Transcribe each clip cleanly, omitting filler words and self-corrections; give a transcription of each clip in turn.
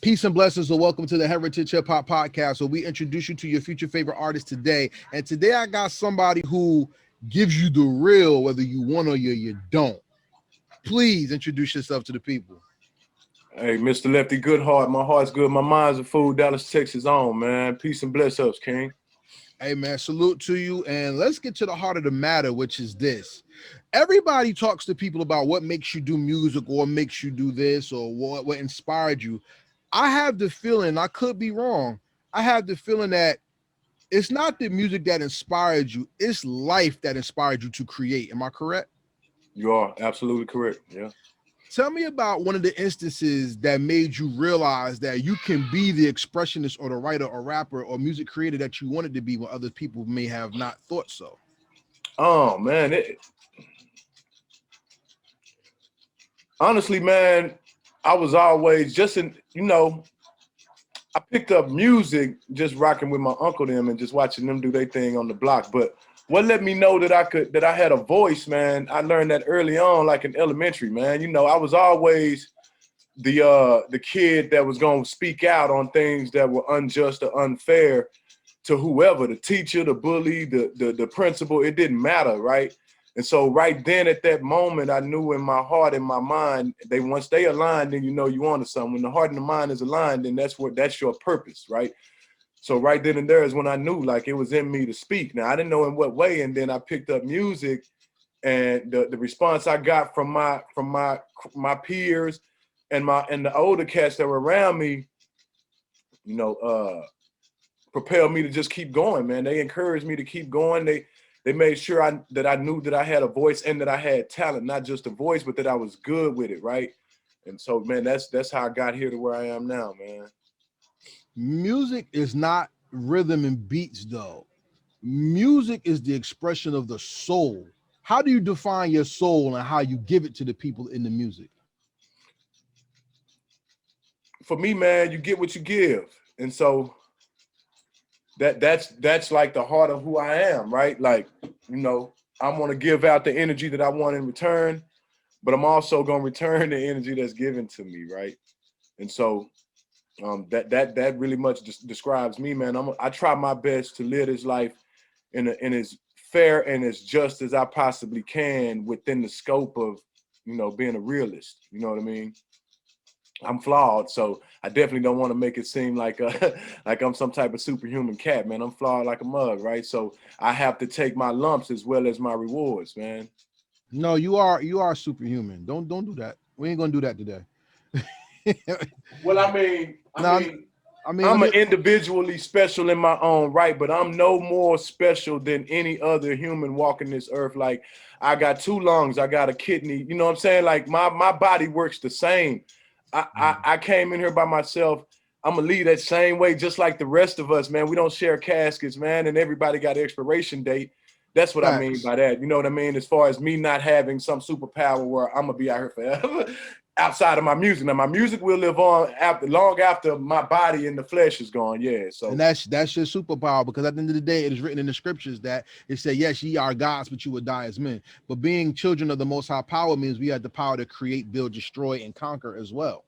Peace and blessings, and welcome to the Heritage Hip Hop Podcast, where we introduce you to your future favorite artists today. And today I got somebody who gives you the real, whether you want or you don't. Please introduce yourself to the people. Hey, Mr. Lefty Good Heart, my heart's good, my mind's a fool, Dallas, Texas on, man. Peace and bless ups, King. Hey, man, salute to you. And let's get to the heart of the matter, which is this. Everybody talks to people about what makes you do music or makes you do this or what inspired you. I have the feeling, I could be wrong, I have the feeling that it's not the music that inspired you, it's life that inspired you to create. Am I correct? You are absolutely correct, yeah. Tell me about one of the instances that made you realize that you can be the expressionist or the writer or rapper or music creator that you wanted to be when other people may have not thought so. Oh, man. Honestly, man, I was always just I picked up music just rocking with my uncle them and just watching them do their thing on the block. But what let me know that I had a voice, man, I learned that early on, like in elementary, man. I was always the kid that was gonna speak out on things that were unjust or unfair to whoever, the teacher, the bully, the principal, it didn't matter, right? And so right then at that moment, I knew in my heart and my mind, once they aligned, then you know you onto something. When the heart and the mind is aligned, then that's your purpose, right? So right then and there is when I knew like it was in me to speak. Now I didn't know in what way, and then I picked up music, and the response I got from my peers and the older cats that were around me, propelled me to just keep going, man. They encouraged me to keep going. They made sure that I knew that I had a voice and that I had talent, not just a voice, but that I was good with it, right? And so, man, that's how I got here to where I am now, man. Music is not rhythm and beats, though. Music is the expression of the soul. How do you define your soul and how you give it to the people in the music? For me, man, you get what you give. And so that's like the heart of who I am, right? Like, I want to give out the energy that I want in return, but I'm also going to return the energy that's given to me, right? And so that really much describes me, man. I try my best to live this life in as fair and as just as I possibly can within the scope of, being a realist. You know what I mean? I'm flawed, so I definitely don't want to make it seem like like I'm some type of superhuman cat, man. I'm flawed like a mug, right? So I have to take my lumps as well as my rewards, man. No, you are superhuman. Don't do that. We ain't gonna do that today. Well, I mean, No, I mean, I'm an individually special in my own right, but I'm no more special than any other human walking this earth. Like, I got 2 lungs, I got a kidney. You know what I'm saying? Like, my body works the same. I came in here by myself. I'm gonna leave that same way, just like the rest of us, man. We don't share caskets, man, and everybody got an expiration date. That's what I mean by that. You know what I mean? As far as me not having some superpower where I'm gonna be out here forever. Outside of my music. Now my music will live on long after my body and the flesh is gone. Yeah. So and that's your superpower, because at the end of the day, it is written in the scriptures that it said, yes, ye are gods, but you will die as men. But being children of the most high power means we have the power to create, build, destroy, and conquer as well.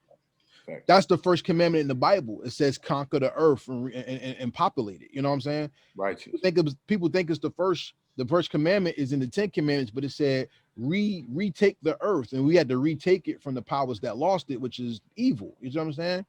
Fact. That's the first commandment in the Bible. It says conquer the earth and populate it. You know what I'm saying? Right. People think it's the first commandment is in the 10 commandments, but it said retake the earth, and we had to retake it from the powers that lost it, which is evil. You know what I'm saying?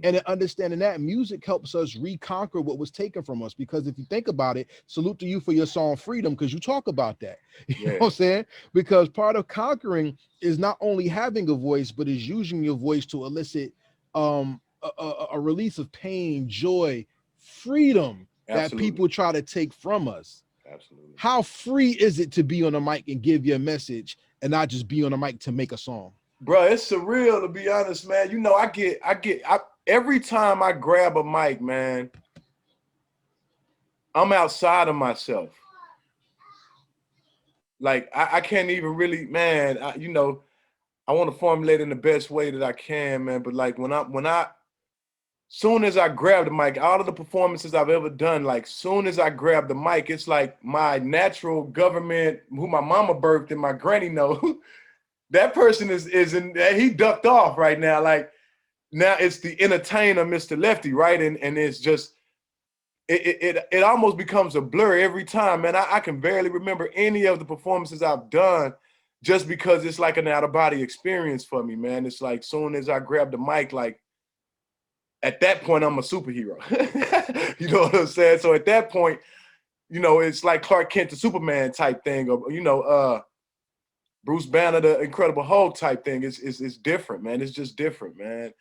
And in understanding that, music helps us reconquer what was taken from us. Because if you think about it, salute to you for your song Freedom, because you talk about that. You know what I'm saying? Because part of conquering is not only having a voice, but is using your voice to elicit a release of pain, joy, freedom. Absolutely. That people try to take from us. Absolutely. How free is it to be on a mic and give your message and not just be on a mic to make a song? Bro, it's surreal, to be honest, man. Every time I grab a mic, man, I'm outside of myself. Like, I can't even really, man, I want to formulate in the best way that I can, man. But like soon as I grab the mic, all of the performances I've ever done, like soon as I grab the mic, it's like my natural government, who my mama birthed and my granny know, that person is in, he ducked off right now. Like, now it's the entertainer, Mr. Lefty, right? And it's just it almost becomes a blur every time, man. I can barely remember any of the performances I've done just because it's like an out-of-body experience for me, man. It's like soon as I grab the mic, like at that point, I'm a superhero. You know what I'm saying? So at that point, you know, it's like Clark Kent, the Superman type thing, or, you know, Bruce Banner, the Incredible Hulk type thing. It's different, man. It's just different, man.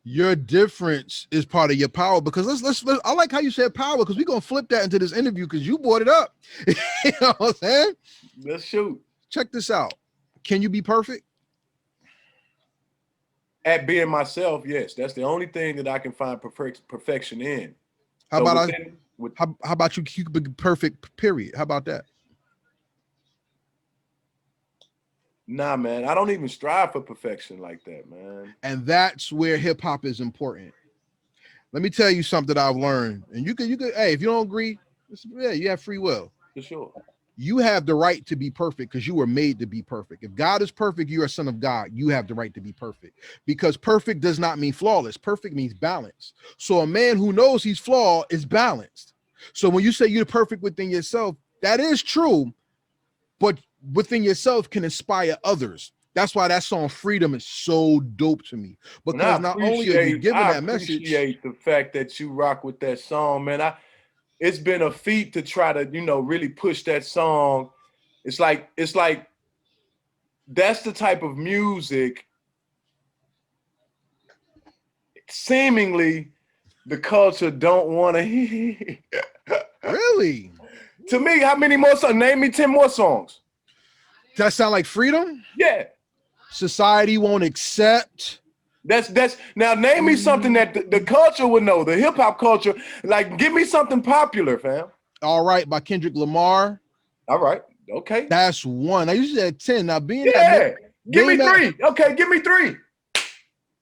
Your difference is part of your power, because let's I like how you said power, because we're gonna flip that into this interview because you brought it up. You know what I'm saying? Let's shoot. Check this out. Can you be perfect? At being myself, yes. That's the only thing that I can find perfection in. How about how about you be perfect, period? How about that? Nah, man, I don't even strive for perfection like that, man. And that's where hip hop is important. Let me tell you something I've learned. And you could, hey, if you don't agree, yeah, you have free will. For sure. You have the right to be perfect because you were made to be perfect. If God is perfect, you're a son of God. You have the right to be perfect, because perfect does not mean flawless. Perfect means balance. So a man who knows he's flawed is balanced. So when you say you're perfect within yourself, that is true, but within yourself can inspire others. That's why that song Freedom is so dope to me, because not only are you giving that message. I appreciate the fact that you rock with that song, man. It's been a feat to try to, you know, really push that song. It's like that's the type of music seemingly the culture don't want to hear. Really? To me, how many more songs? Name me 10 more songs. That sound like Freedom? Yeah. Society won't accept. That's now name me something that the culture would know, the hip hop culture. Like, give me something popular, fam. All Right by Kendrick Lamar. All right. Okay. That's one. I usually had 10. Now being give me three. Okay, give me three.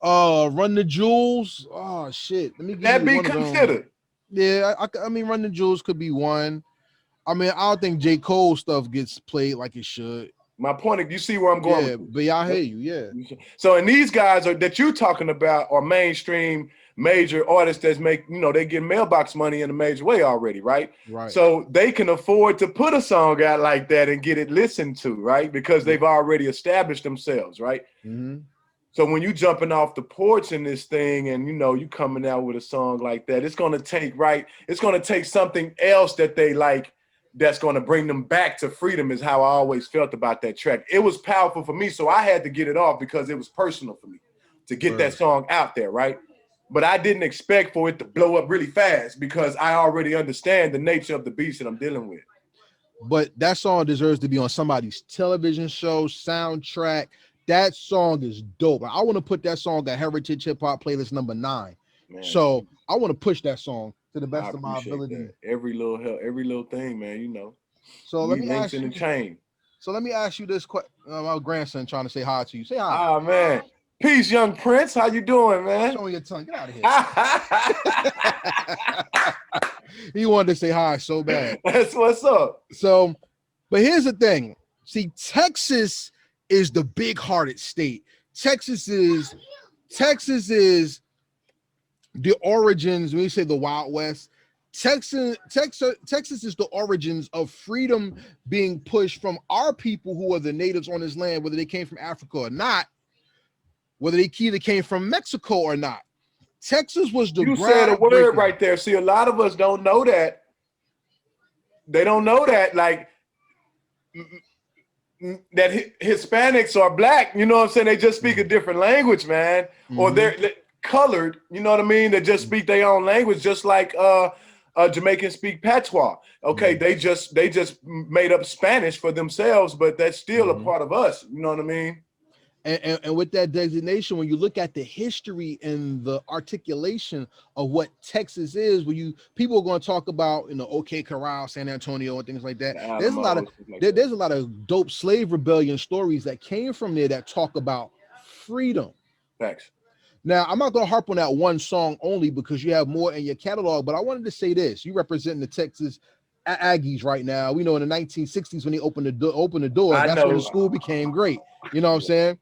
Run the Jewels. Oh shit. Let me give that you be one considered. Yeah, I mean Run the Jewels could be one. I mean, I don't think J. Cole stuff gets played like it should. My point, you see where I'm going. Yeah, but I hear you. Yeah. So, and these guys that you're talking about are mainstream major artists that make, you know, they get mailbox money in a major way already, right? Right. So they can afford to put a song out like that and get it listened to, right? Because they've already established themselves, right? Mm-hmm. So when you jumping off the porch in this thing and, you know, you coming out with a song like that, it's going to take something else that they like that's going to bring them back to freedom, is how I always felt about that track. It was powerful for me, so I had to get it off because it was personal for me to get that song out there, right? But I didn't expect for it to blow up really fast because I already understand the nature of the beast that I'm dealing with. But that song deserves to be on somebody's television show, soundtrack. That song is dope. I want to put that song at Heritage Hip Hop Playlist number 9. Man, so I want to push that song to the best of my ability. That. Every little thing, man, you know. So let me ask you. In the chain. So let me ask you this question. My grandson trying to say hi to you. Say hi. Ah, man. Peace, young prince. How you doing, man? Showing your tongue. Get out of here. He wanted to say hi so bad. That's what's up. So, but here's the thing. See, Texas is the big-hearted state. Texas is the origins. When you say the Wild West, Texas is the origins of freedom being pushed from our people who are the natives on this land, whether they came from Africa or not, whether they either came from Mexico or not. Texas was the You said a word right there. See, a lot of us don't know that. They don't know that, like, that Hispanics are black, you know what I'm saying? They just speak a different language, man. Mm-hmm. Or they're colored, you know what I mean? They just speak their own language, just like Jamaicans speak patois. Okay, mm-hmm. they just made up Spanish for themselves, but that's still mm-hmm. a part of us, you know what I mean? And with that designation, when you look at the history and the articulation of what Texas is, when people are going to talk about, you know, OK Corral, San Antonio, and things like that. There's a lot of dope slave rebellion stories that came from there that talk about freedom. Thanks. Now, I'm not going to harp on that one song only because you have more in your catalog, but I wanted to say this: you representing the Texas Aggies right now. We know in the 1960s when they opened the door, that's when the school became great. You know what I'm saying?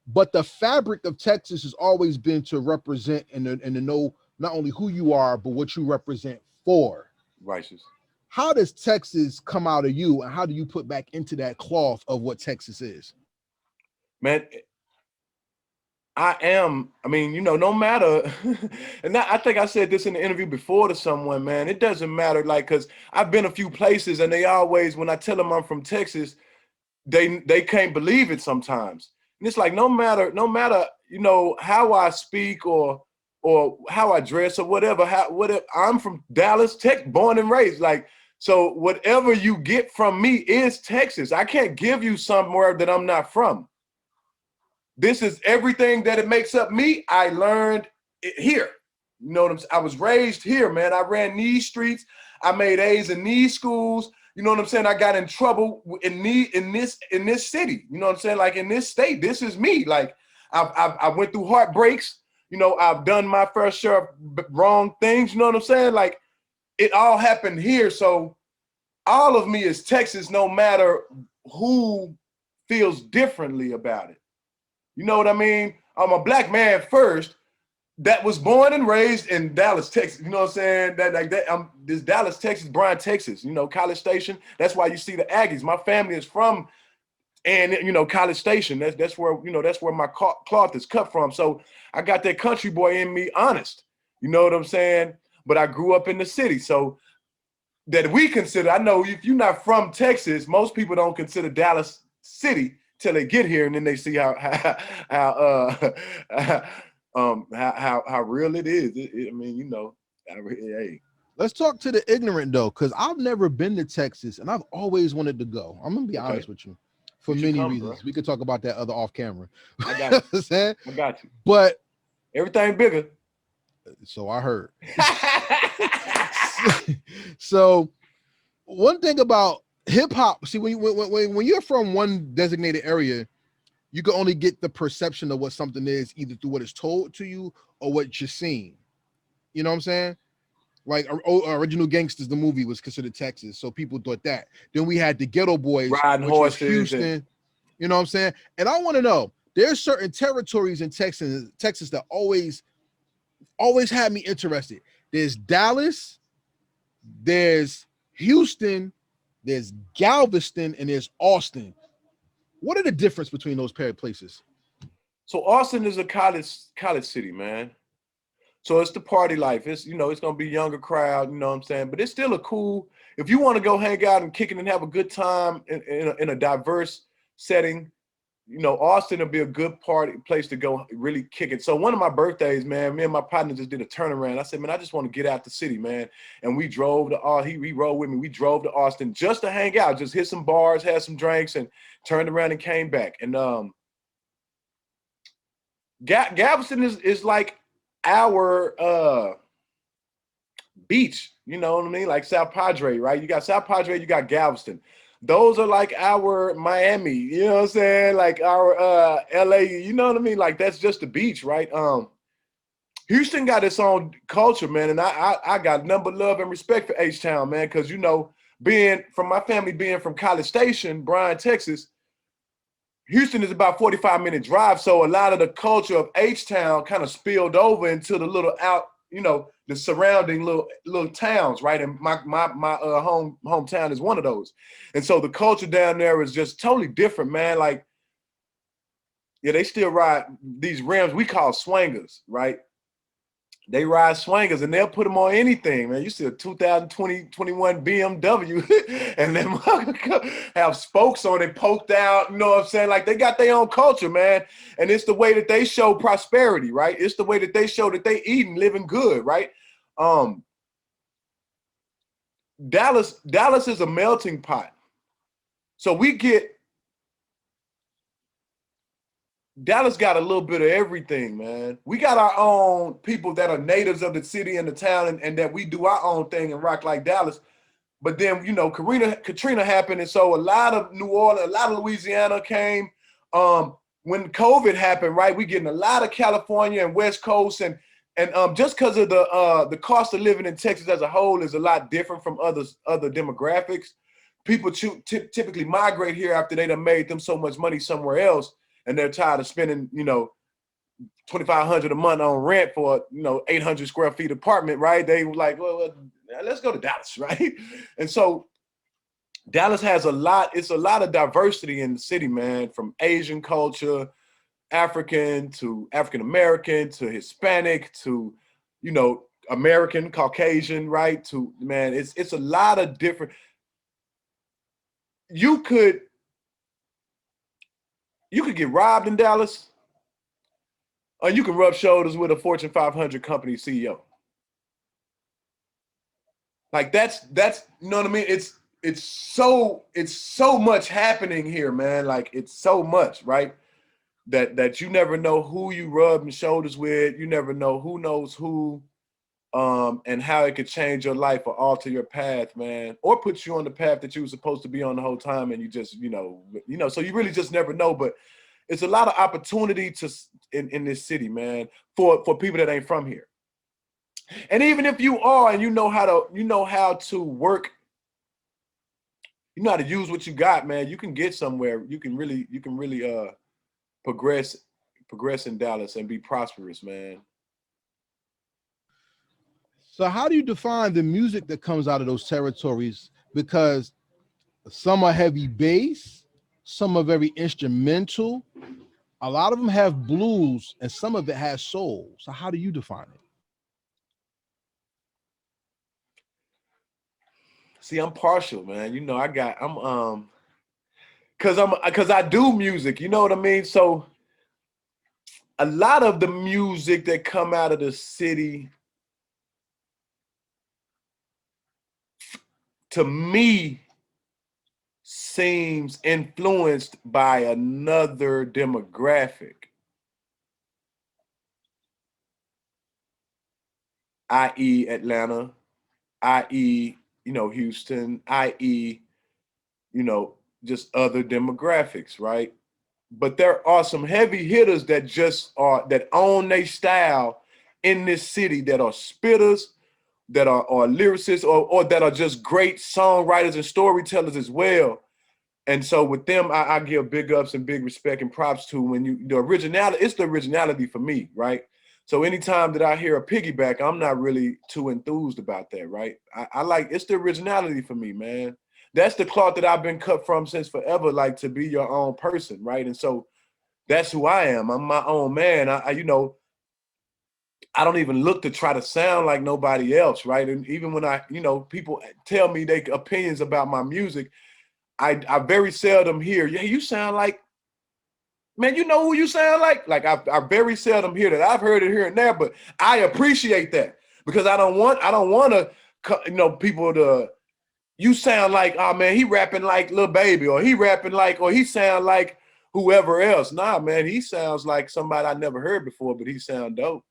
But the fabric of Texas has always been to represent and to know not only who you are, but what you represent for. Righteous. How does Texas come out of you, and how do you put back into that cloth of what Texas is? Man, I mean, you know, no matter, and I think I said this in the interview before to someone, man, it doesn't matter, like, because I've been a few places and they always, when I tell them I'm from Texas, they can't believe it sometimes. And it's like, no matter, you know, how I speak or how I dress or whatever, whatever, I'm from Dallas, Tech, born and raised. Like, so whatever you get from me is Texas. I can't give you somewhere that I'm not from. This is everything that it makes up me. I learned it here. You know what I'm saying? I was raised here, man. I ran these streets. I made A's in these schools. You know what I'm saying? I got in trouble in this city. You know what I'm saying? Like in this state, this is me. Like I went through heartbreaks. You know, I've done my fair share of wrong things. You know what I'm saying? Like it all happened here. So all of me is Texas, no matter who feels differently about it. You know what I mean? I'm a black man first that was born and raised in Dallas, Texas. You know what I'm saying? That like that. I'm this Dallas, Texas, Bryan, Texas. You know, College Station. That's why you see the Aggies. My family is from, and you know, College Station. That's where, you know, that's where my cloth is cut from. So I got that country boy in me, honest. You know what I'm saying? But I grew up in the city, so that we consider. I know if you're not from Texas, most people don't consider Dallas city till they get here, and then they see how how real it is. I mean, you know, hey. Let's talk to the ignorant though, because I've never been to Texas and I've always wanted to go. I'm gonna be honest with you, for many reasons. Bro. We could talk about that other off camera. I got you. I got you. But everything bigger. So I heard. So one thing about hip hop, see, when you're from one designated area, you can only get the perception of what something is either through what is told to you or what you're seeing. You know what I'm saying? Like Original Gangsters, the movie was considered Texas, so people thought that. Then we had the Ghetto Boys, riding horses, Houston. You know what I'm saying? And I want to know, there's certain territories in Texas that always had me interested. There's Dallas, there's Houston, there's Galveston, and there's Austin. What are the difference between those pair of places? So Austin is a college city, man. So it's the party life. It's, you know, it's gonna be younger crowd, you know what I'm saying? But it's still a cool, if you want to go hang out and kick it and have a good time in a diverse setting, you know, Austin will be a good place to go really kick it. So one of my birthdays, man, me and my partner just did a turnaround. I said, man, I just want to get out the city, man. And we drove to he rode with me. We drove to Austin just to hang out, just hit some bars, had some drinks, and turned around and came back. And Galveston is like our beach, you know what I mean? Like South Padre, right? You got South Padre, you got Galveston. Those are like our Miami, you know what I'm saying? Like our LA, you know what I mean? Like that's just the beach, right? Houston got its own culture, man, and I got nothing but love and respect for H-Town, man, because, you know, being from my family, being from College Station, Bryan, Texas, Houston is about 45-minute drive, so a lot of the culture of H-Town kind of spilled over into the little out, you know, the surrounding little towns, right? And my hometown is one of those. And so the culture down there is just totally different, man. Like, yeah, they still ride these rims we call swangers, right? They ride swangers and they'll put them on anything, man. You see a 2020, 21 BMW and them have spokes on it poked out, you know what I'm saying? Like they got their own culture, man. And it's the way that they show prosperity, right? It's the way that they show that they eating, living good, right? Dallas is a melting pot. So Dallas got a little bit of everything, man. We got our own people that are natives of the city and the town and that we do our own thing and rock like Dallas. But then, you know, Katrina happened. And so a lot of New Orleans, a lot of Louisiana came. When COVID happened, right, we getting a lot of California and West Coast. And just because of the cost of living in Texas as a whole is a lot different from other demographics. People typically migrate here after they done made them so much money somewhere else. and they're tired of spending, you know, $2,500 a month on rent for, you know, 800 square feet apartment, right? They were like, well, let's go to Dallas, right? And so Dallas has it's a lot of diversity in the city, man, from Asian culture, African to African-American to Hispanic to, you know, American, Caucasian, right? To, man, it's a lot of different. You could get robbed in Dallas, or you can rub shoulders with a Fortune 500 company CEO. Like that's you know what I mean? It's so much happening here, man. Like it's so much, right? That you never know who you rubbing shoulders with. You never know who knows who, and how it could change your life or alter your path, man, or put you on the path that you were supposed to be on the whole time, and you just, you know. So you really just never know. But it's a lot of opportunity in this city, man, for people that ain't from here. And even if you are, and you know how to work, you know how to use what you got, man, you can get somewhere. You can really progress in Dallas and be prosperous, man. So how do you define the music that comes out of those territories? Because some are heavy bass, some are very instrumental. A lot of them have blues, and some of it has soul. So how do you define it? See, I'm partial, man. You know, cause I do music, you know what I mean? So a lot of the music that come out of the city, to me, seems influenced by another demographic, i.e. Atlanta, i.e., you know, Houston, i.e., you know, just other demographics, right? But there are some heavy hitters that own their style in this city, that are spitters, that are lyricists, or that are just great songwriters and storytellers as well. And so with them, I give big ups and big respect and props to. When it's the originality for me, right? So anytime that I hear a piggyback, I'm not really too enthused about that, right? I like, it's the originality for me, man. That's the cloth that I've been cut from since forever, like, to be your own person, right? And so that's who I am. I'm my own man. You know, I don't even look to try to sound like nobody else, right? And even when people tell me their opinions about my music, I very seldom hear, yeah, you sound like, man, you know who you sound like? Like I very seldom hear that. I've heard it here and there, but I appreciate that, because I don't want to, people to, you sound like, oh man, he rapping like Lil Baby, or he rapping like, or he sound like whoever else. Nah, man, he sounds like somebody I never heard before, but he sound dope.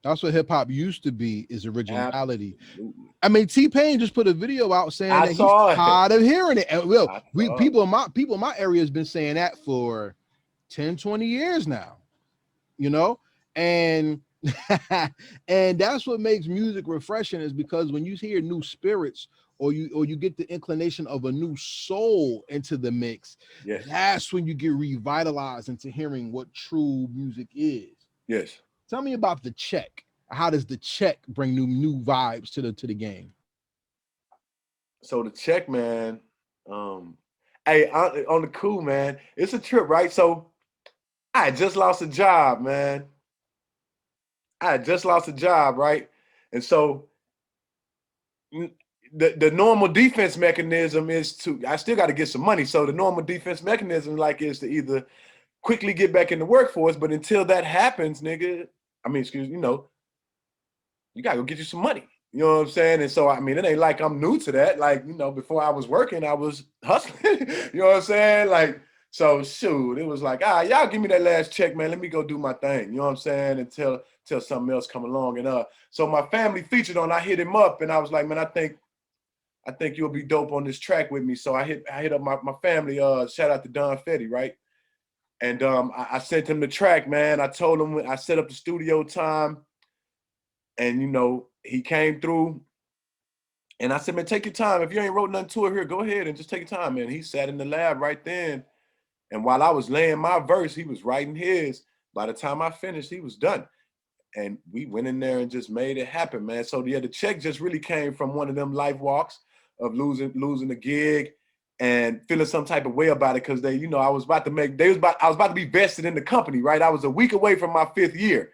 That's what hip hop used to be, is originality. Absolutely. I mean, T-Pain just put a video out saying that he's tired of hearing it. And people in my area has been saying that for 10, 20 years now, you know? And and that's what makes music refreshing, is because when you hear new spirits, or you get the inclination of a new soul into the mix, yes, that's when you get revitalized into hearing what true music is. Yes. Tell me about the check. How does the check bring new vibes to the game? So the check, man, hey, on the cool, man, it's a trip, right? So I just lost a job, man. I just lost a job, right? And so the normal defense mechanism is I still got to get some money. So the normal defense mechanism, like, is to either quickly get back in the workforce, but until that happens, nigga, you gotta go get you some money. You know what I'm saying? And so, I mean, it ain't like I'm new to that. Like, before I was working, I was hustling. You know what I'm saying? Like, so shoot, it was like, y'all give me that last check, man. Let me go do my thing. You know what I'm saying? Until something else come along. And so my family featured on, I hit him up, and I was like, man, I think you'll be dope on this track with me. So I hit up my family, shout out to Don Fetty, right? And I sent him the track, man. I told him, I set up the studio time, and he came through. And I said, man, take your time. If you ain't wrote nothing to it here, go ahead and just take your time, man. He sat in the lab right then And while I was laying my verse, he was writing his. By the time I finished, he was done. And we went in there and just made it happen, man. So yeah, the check just really came from one of them life walks of losing the gig and feeling some type of way about it, because they, you know, I was about to be vested in the company, right? I was a week away from my 5th year.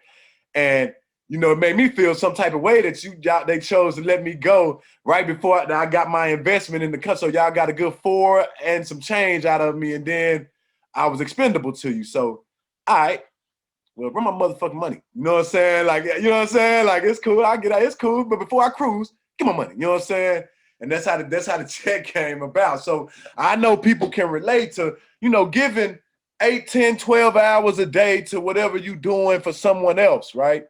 And you know, it made me feel some type of way that they chose to let me go right before I got my investment in the company. So y'all got a good 4 and some change out of me, and then I was expendable to you. So, all right, well, bring my motherfucking money. You know what I'm saying? Like, you know what I'm saying? Like, it's cool. I get out. It's cool. But before I cruise, give my money. You know what I'm saying? And that's how the check came about. So I know people can relate to, you know, giving 8, 10, 12 hours a day to whatever you doing for someone else, right?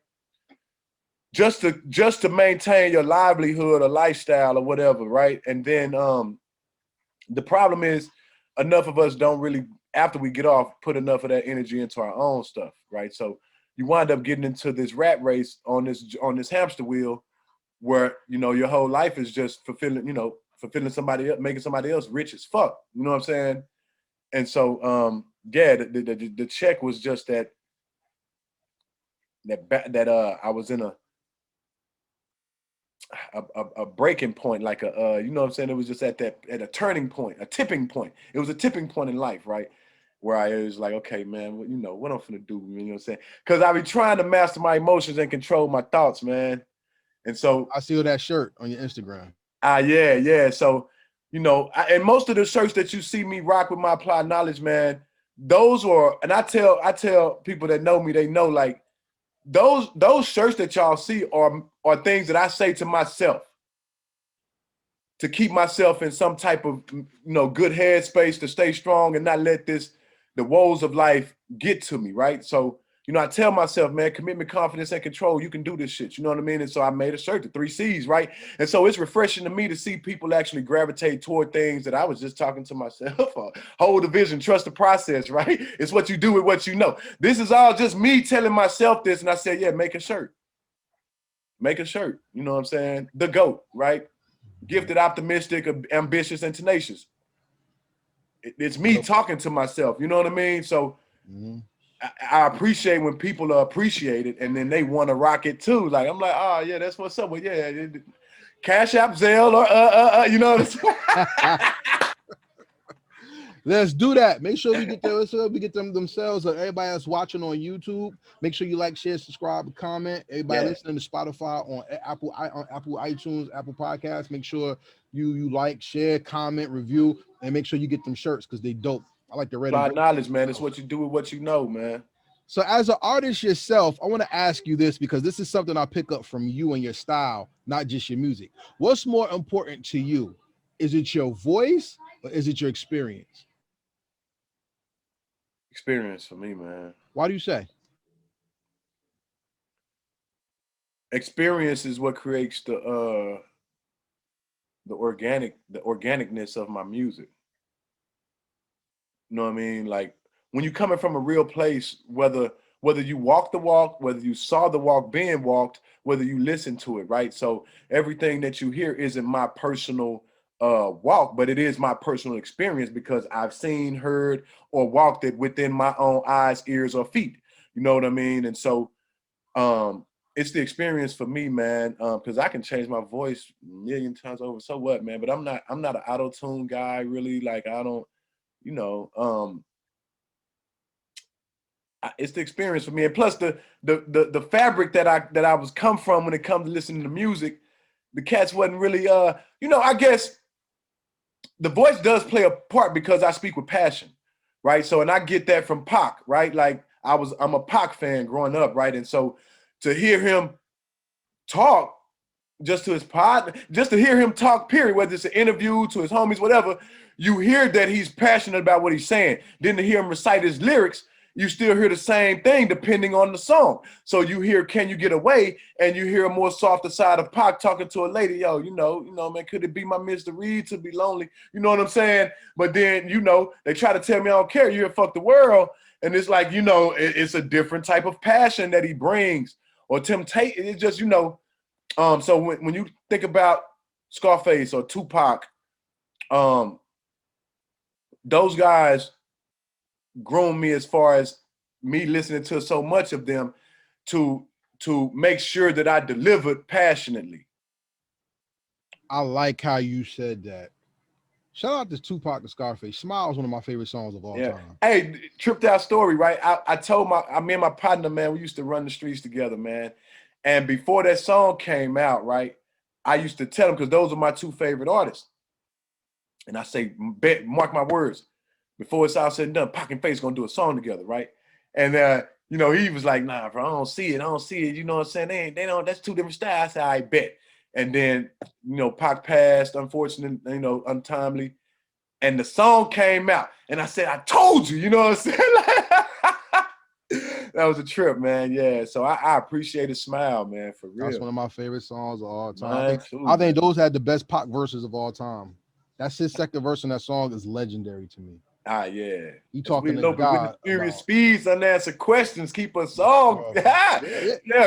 Just to maintain your livelihood or lifestyle or whatever, right? And then the problem is enough of us don't really, after we get off, put enough of that energy into our own stuff, right? So you wind up getting into this rat race on this hamster wheel where, you know, your whole life is just fulfilling somebody else, making somebody else rich as fuck. You know what I'm saying? And so yeah, the check was just that I was in a breaking point, like you know what I'm saying? It was just at a turning point, a tipping point. It was a tipping point in life, right? Where I was like, okay, man, you know, what I'm finna do, you know what I'm saying? Because I be trying to master my emotions and control my thoughts, man. And so I see that shirt on your Instagram. yeah. So, you know, and most of the shirts that you see me rock with my applied knowledge, man, those were, and I tell people that know me, they know, like, those shirts that y'all see are things that I say to myself to keep myself in some type of, you know, good headspace, to stay strong and not let the woes of life get to me, right? So, you know, I tell myself, man, commitment, confidence, and control, you can do this shit, you know what I mean? And so I made a shirt, the 3 C's, right? And so it's refreshing to me to see people actually gravitate toward things that I was just talking to myself. Hold the vision, trust the process, right? It's what you do with what you know. This is all just me telling myself this, and I said, yeah, make a shirt. Make a shirt, you know what I'm saying? The GOAT, right? Gifted, optimistic, ambitious, and tenacious. It's me talking to myself, you know what I mean? So I appreciate when people are appreciated and then they want to rock it too. Like, I'm like, oh yeah, that's what's up. Well, yeah, Cash App, Zelle, or you know what I'm saying? Let's do that. Make sure we get them themselves. Everybody that's watching on YouTube, make sure you like, share, subscribe, comment. Everybody listening to Spotify, on Apple iTunes, Apple Podcasts, make sure you like, share, comment, review, and make sure you get them shirts because they dope. I like the red. Applied knowledge, man. It's what you do with what you know, man. So as an artist yourself, I want to ask you this, because this is something I pick up from you and your style, not just your music. What's more important to you? Is it your voice or is it your experience? Experience for me, man. Why do you say? Experience is what creates the organicness of my music. You know what I mean? Like, when you're coming from a real place, whether you walk the walk, whether you saw the walk being walked, whether you listen to it, right? So everything that you hear isn't my personal walk, but it is my personal experience because I've seen, heard, or walked it within my own eyes, ears, or feet. You know what I mean? And so it's the experience for me, man, because I can change my voice a million times over. So what, man? But I'm not an auto-tune guy, really. Like, I don't, you know, it's the experience for me, and plus the fabric that I was come from when it comes to listening to music. The cats wasn't really, you know, I guess the voice does play a part because I speak with passion, right? So, and I get that from Pac, right? Like, I'm a Pac fan growing up, right? And so to hear him talk, just to his pod, just to hear him talk, period, whether it's an interview, to his homies, whatever, you hear that he's passionate about what he's saying. Then to hear him recite his lyrics, you still hear the same thing depending on the song. So you hear Can You Get Away, and you hear a more softer side of Pac talking to a lady, yo, you know, man, could it be my Mr. Reed to be lonely? You know what I'm saying? But then, you know, they try to tell me I don't care, you hear Fuck the World, and it's like, you know, it's a different type of passion that he brings, or temptation. It's just, you know, so when you think about Scarface or Tupac, those guys groomed me as far as me listening to so much of them to make sure that I delivered passionately. I like how you said that. Shout out to Tupac the Scarface. Smile is one of my favorite songs of all time. Hey, tripped out story, right? I told me and my partner, man, we used to run the streets together, man. And before that song came out, right, I used to tell him, because those are my two favorite artists. And I say, mark my words, before it's all said and done, Pac and Face gonna do a song together, right? And you know, he was like, nah, bro, I don't see it. You know what I'm saying? They don't, that's two different styles. I said, I bet. And then, you know, Pac passed, unfortunately, you know, untimely. And the song came out. And I said, I told you, you know what I'm saying? That was a trip, man. Yeah. So I appreciate his smile, man, for real. That's one of my favorite songs of all time. I think those had the best Pac verses of all time. That's his second verse in that song is legendary to me. Ah, yeah. You talking to God with the curious speeds, unanswered questions keep us all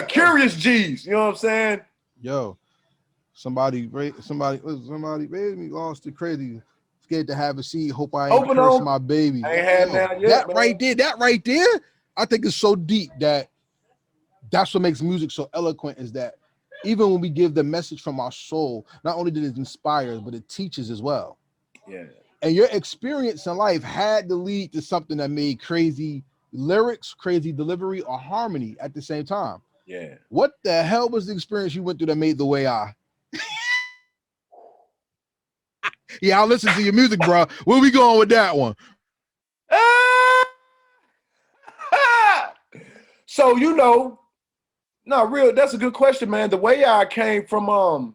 curious G's. You know what I'm saying? Yo, somebody raised me, lost it crazy. Scared to have a seat. Hope I ain't curse my baby. I ain't had that yet. That right there, I think is so deep that's what makes music so eloquent, is that even when we give the message from our soul, not only did it inspire, but it teaches as well. Yeah. And your experience in life had to lead to something that made crazy lyrics, crazy delivery, or harmony at the same time. Yeah. What the hell was the experience you went through that made The Way I? Yeah, I'll listen to your music, bro. Where we going with that one? So, you know, that's a good question, man. The Way I came from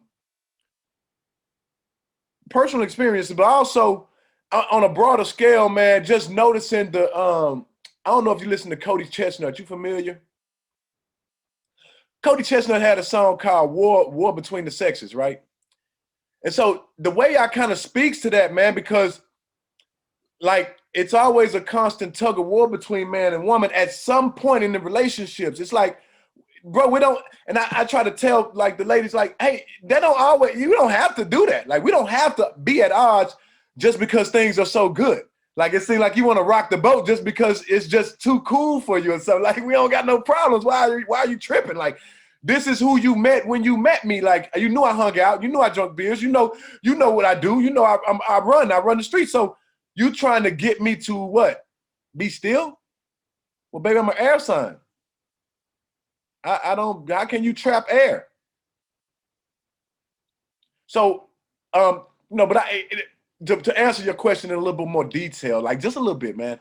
personal experience, but also on a broader scale, man, just noticing the I don't know if you listen to Cody Chestnut. You familiar? Cody Chestnut had a song called War Between the Sexes, right? And so The Way I kind of speaks to that, man, because like it's always a constant tug of war between man and woman at some point in the relationships. It's like, bro, we don't, and I try to tell like the ladies, like, hey, you don't have to do that. Like, we don't have to be at odds just because things are so good. Like, it seems like you want to rock the boat just because it's just too cool for you and something. Like, we don't got no problems. Why are you tripping? Like, this is who you met when you met me. Like, you knew I hung out. You knew I drunk beers. You know what I do. You know I run the street. So you trying to get me to what? Be still? Well, baby, I'm an air sign. I don't. How can you trap air? So, but to answer your question in a little bit more detail, like just a little bit, man.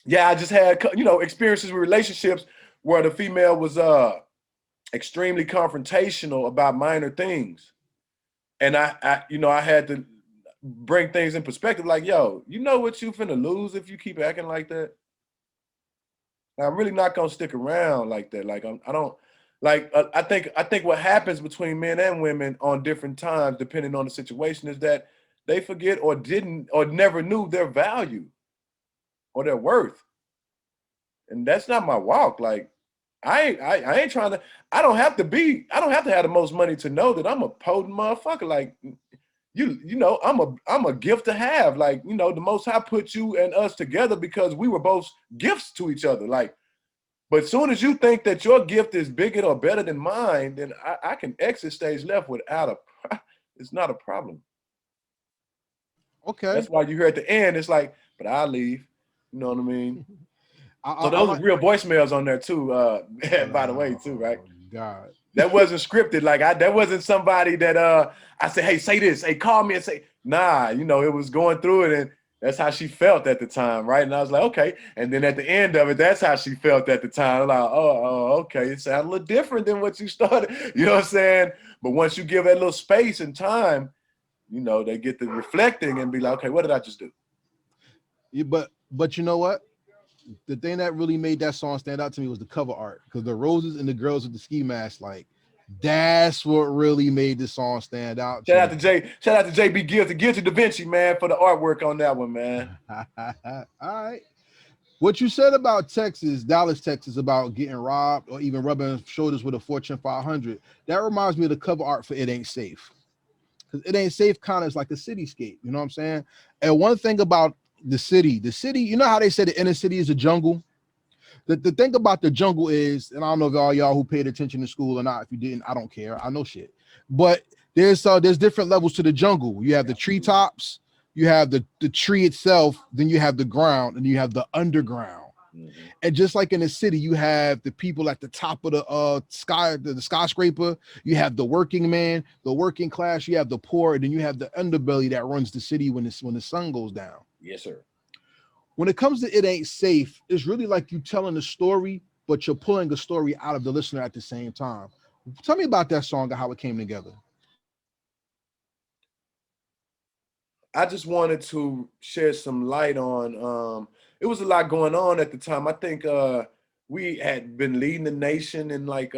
Yeah, I just had experiences with relationships where the female was extremely confrontational about minor things, and I had to bring things in perspective. Like, yo, you know what you finna lose if you keep acting like that. I'm really not gonna stick around like that. Like I don't like. I think what happens between men and women on different times, depending on the situation, is that they forget or didn't or never knew their value or their worth, and that's not my walk. Like I ain't trying to. I don't have to have the most money to know that I'm a potent motherfucker. Like I'm a gift to have. Like, the Most High put you and us together because we were both gifts to each other. Like, but as soon as you think that your gift is bigger or better than mine, then I can exit stage left without it's not a problem. Okay. That's why you hear at the end, it's like, but I'll leave. You know what I mean? So those are real voicemails on there too, by the way, too, right? God. That wasn't scripted. Like that wasn't somebody that I said, hey, say this. Hey, call me and say, nah, it was going through it, and that's how she felt at the time, right? And I was like, okay. And then at the end of it, that's how she felt at the time. I'm like, oh, okay. It sounded a little different than what you started. You know what I'm saying? But once you give that little space and time, they get to reflecting and be like, okay, what did I just do? Yeah, but you know what? The thing that really made that song stand out to me was the cover art, because the roses and the girls with the ski mask, like that's what really made the song stand out. Shout out to JB Guilty Da Vinci, man, for the artwork on that one, man. All right. What you said about Dallas, Texas, about getting robbed or even rubbing shoulders with a Fortune 500, that reminds me of the cover art for It Ain't Safe. Because It Ain't Safe kind of is like a cityscape, you know what I'm saying? And one thing about The city, you know how they say the inner city is a jungle? The thing about the jungle is, and I don't know if all y'all who paid attention to school or not, if you didn't, I don't care. I know shit. But there's different levels to the jungle. You have the treetops, you have the tree itself, then you have the ground, and you have the underground. And just like in the city, you have the people at the top of the the skyscraper, you have the working man, the working class, you have the poor, and then you have the underbelly that runs the city when the sun goes down. Yes, sir. When it comes to It Ain't Safe, it's really like you telling a story, but you're pulling a story out of the listener at the same time. Tell me about that song and how it came together. I just wanted to shed some light on, it was a lot going on at the time. I think we had been leading the nation in like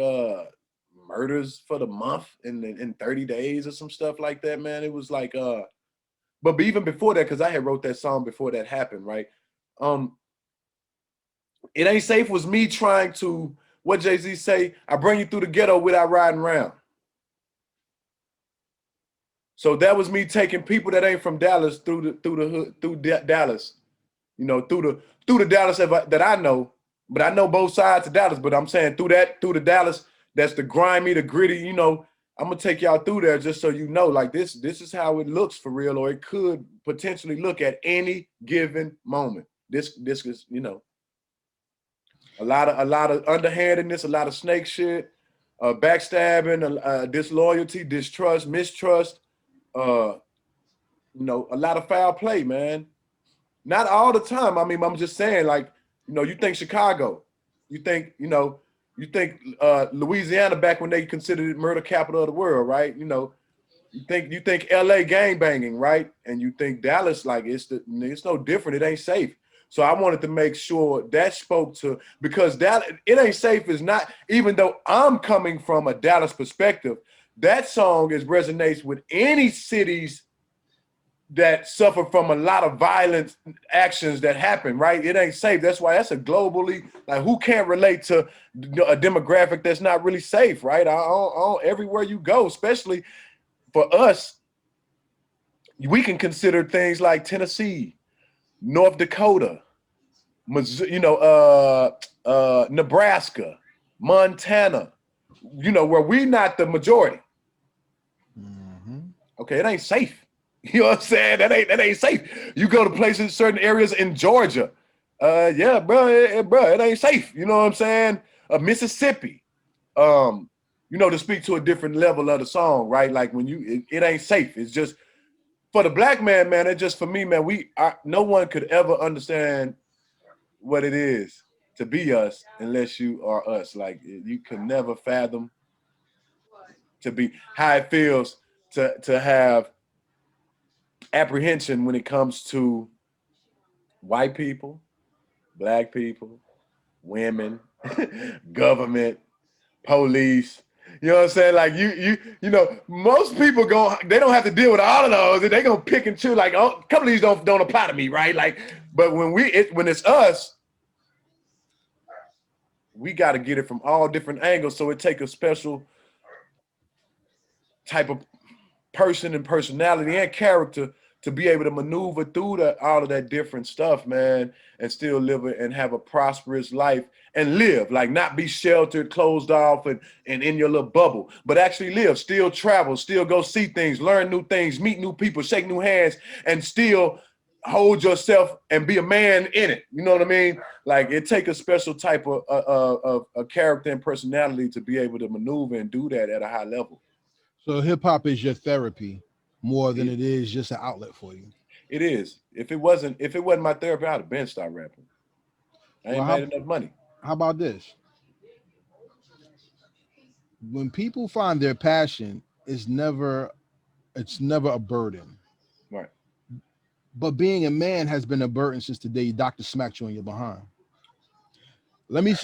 murders for the month in 30 days or some stuff like that, man. It was like, but even before that, because I had wrote that song before that happened, right? It Ain't Safe was me trying to, what Jay-Z say, I bring you through the ghetto without riding around. So that was me taking people that ain't from Dallas through Dallas, you know, through the Dallas that I know, but I know both sides of Dallas. But I'm saying through the Dallas, that's the grimy, the gritty. You know, I'm gonna take y'all through there just so you know, like this is how it looks for real, or it could potentially look at any given moment. This is, you know, a lot of underhandedness, a lot of snake shit, backstabbing, disloyalty, distrust, mistrust. You know, a lot of foul play, man. Not all the time. I mean, I'm just saying, like, you know, you think Chicago, you think Louisiana back when they considered it murder capital of the world, right? You know, you think LA gang banging, right? And you think Dallas, like it's no different. It ain't safe. So I wanted to make sure that spoke to, because It Ain't Safe is not, even though I'm coming from a Dallas perspective, that song resonates with any cities that suffer from a lot of violent actions that happen, right? It ain't safe. That's why that's a globally, like, who can't relate to a demographic that's not really safe, right? Everywhere you go, especially for us, we can consider things like Tennessee, North Dakota, you know, Nebraska, Montana, you know, where we're not the majority. Okay, it ain't safe. You know what I'm saying? That ain't safe. You go to places, certain areas in Georgia. Yeah, bro, it ain't safe. You know what I'm saying? Mississippi. You know, to speak to a different level of the song, right? Like when it ain't safe. It's just for the black man, man. It's just for me, man. No one could ever understand what it is to be us unless you are us. Like, you can never fathom to be how it feels to have apprehension when it comes to white people, black people, women, government, police. You know what I'm saying? Like you know, most people they don't have to deal with all of those. They gonna pick and choose. Like, oh, a couple of these don't apply to me, right? Like, but when it's us, we got to get it from all different angles. So it take a special type of person and personality and character to be able to maneuver through all of that different stuff, man, and still live and have a prosperous life and live, like, not be sheltered, closed off, and in your little bubble, but actually live, still travel, still go see things, learn new things, meet new people, shake new hands, and still hold yourself and be a man in it. You know what I mean? Like, it take a special type of character and personality to be able to maneuver and do that at a high level. So hip hop is your therapy more than it is just an outlet for you. It is. If it wasn't my therapy, I'd have been start rapping. I ain't made enough money. How about this? When people find their passion, it's never a burden. Right. But being a man has been a burden since the day your doctor smacked you on your behind. Let me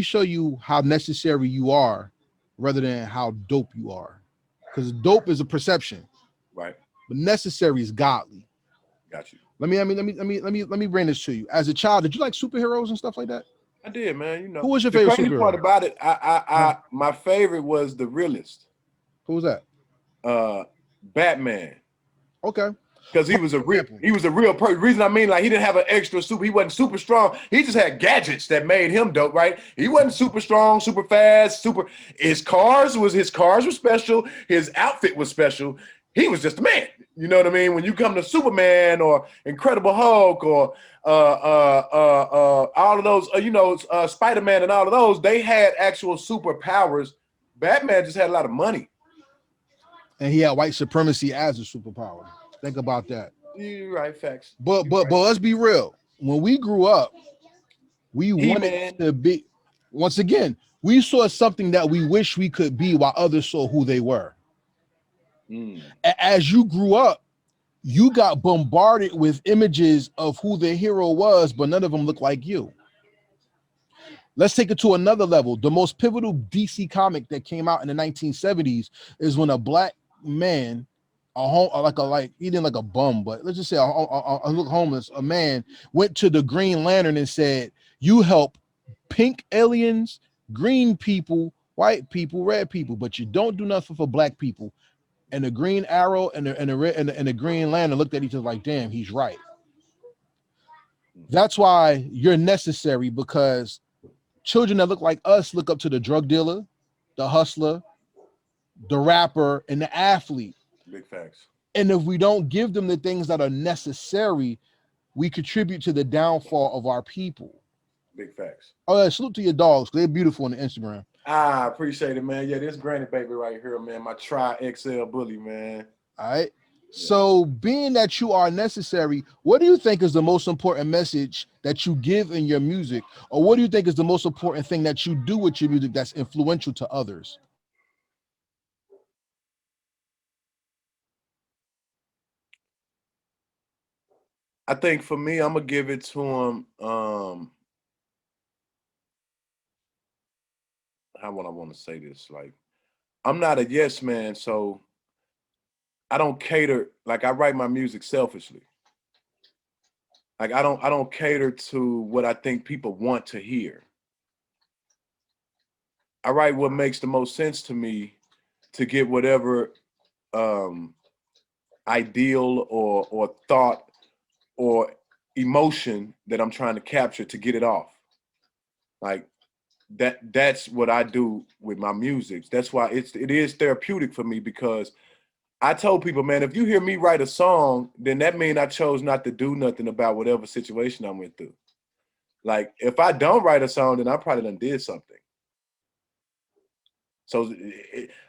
show you how necessary you are rather than how dope you are. Because dope is a perception. Right. But necessary is godly. Got you. Let me bring this to you. As a child, did you like superheroes and stuff like that? I did, man. You know, who was your favorite crazy superhero? part about it? My favorite was the realist. Who was that? Batman. Okay. Because he was a real person. Reason I mean, like, he didn't have an extra super. He wasn't super strong. He just had gadgets that made him dope, right? He wasn't super strong, super fast, super. His cars were special. His outfit was special. He was just a man. You know what I mean? When you come to Superman or Incredible Hulk or all of those, Spider-Man and all of those, they had actual superpowers. Batman just had a lot of money. And he had white supremacy as a superpower. Think about that. You're right, facts. But let's be real. When we grew up, we wanted to be. Once again, we saw something that we wish we could be, while others saw who they were. As you grew up, you got bombarded with images of who the hero was, but none of them look like you. Let's take it to another level. The most pivotal DC comic that came out in the 1970s is when a black man, he didn't like a bum, but let's just say a homeless, a man went to the Green Lantern and said, "You help pink aliens, green people, white people, red people, but you don't do nothing for black people." And the Green Arrow and the Green Lantern looked at each other like, "Damn, he's right." That's why you're necessary, because children that look like us look up to the drug dealer, the hustler, the rapper, and the athlete. Big facts. And if we don't give them the things that are necessary, we contribute to the downfall of our people. Big facts. Oh, yeah, salute to your dogs. They're beautiful on the Instagram. I appreciate it, man. Yeah, this granny baby right here, man. My Tri-XL bully, man. All right. So being that you are necessary, what do you think is the most important message that you give in your music? Or what do you think is the most important thing that you do with your music that's influential to others? I think for me, I'm going to give it to him. How would I want to say this? Like, I'm not a yes man, so I don't cater. Like, I write my music selfishly. Like, I don't cater to what I think people want to hear. I write what makes the most sense to me to get whatever ideal or thought or emotion that I'm trying to capture to get it off. Like, that's what I do with my music. That's why it is therapeutic for me, because I told people, man, if you hear me write a song, then that means I chose not to do nothing about whatever situation I went through. Like, if I don't write a song, then I probably done did something. So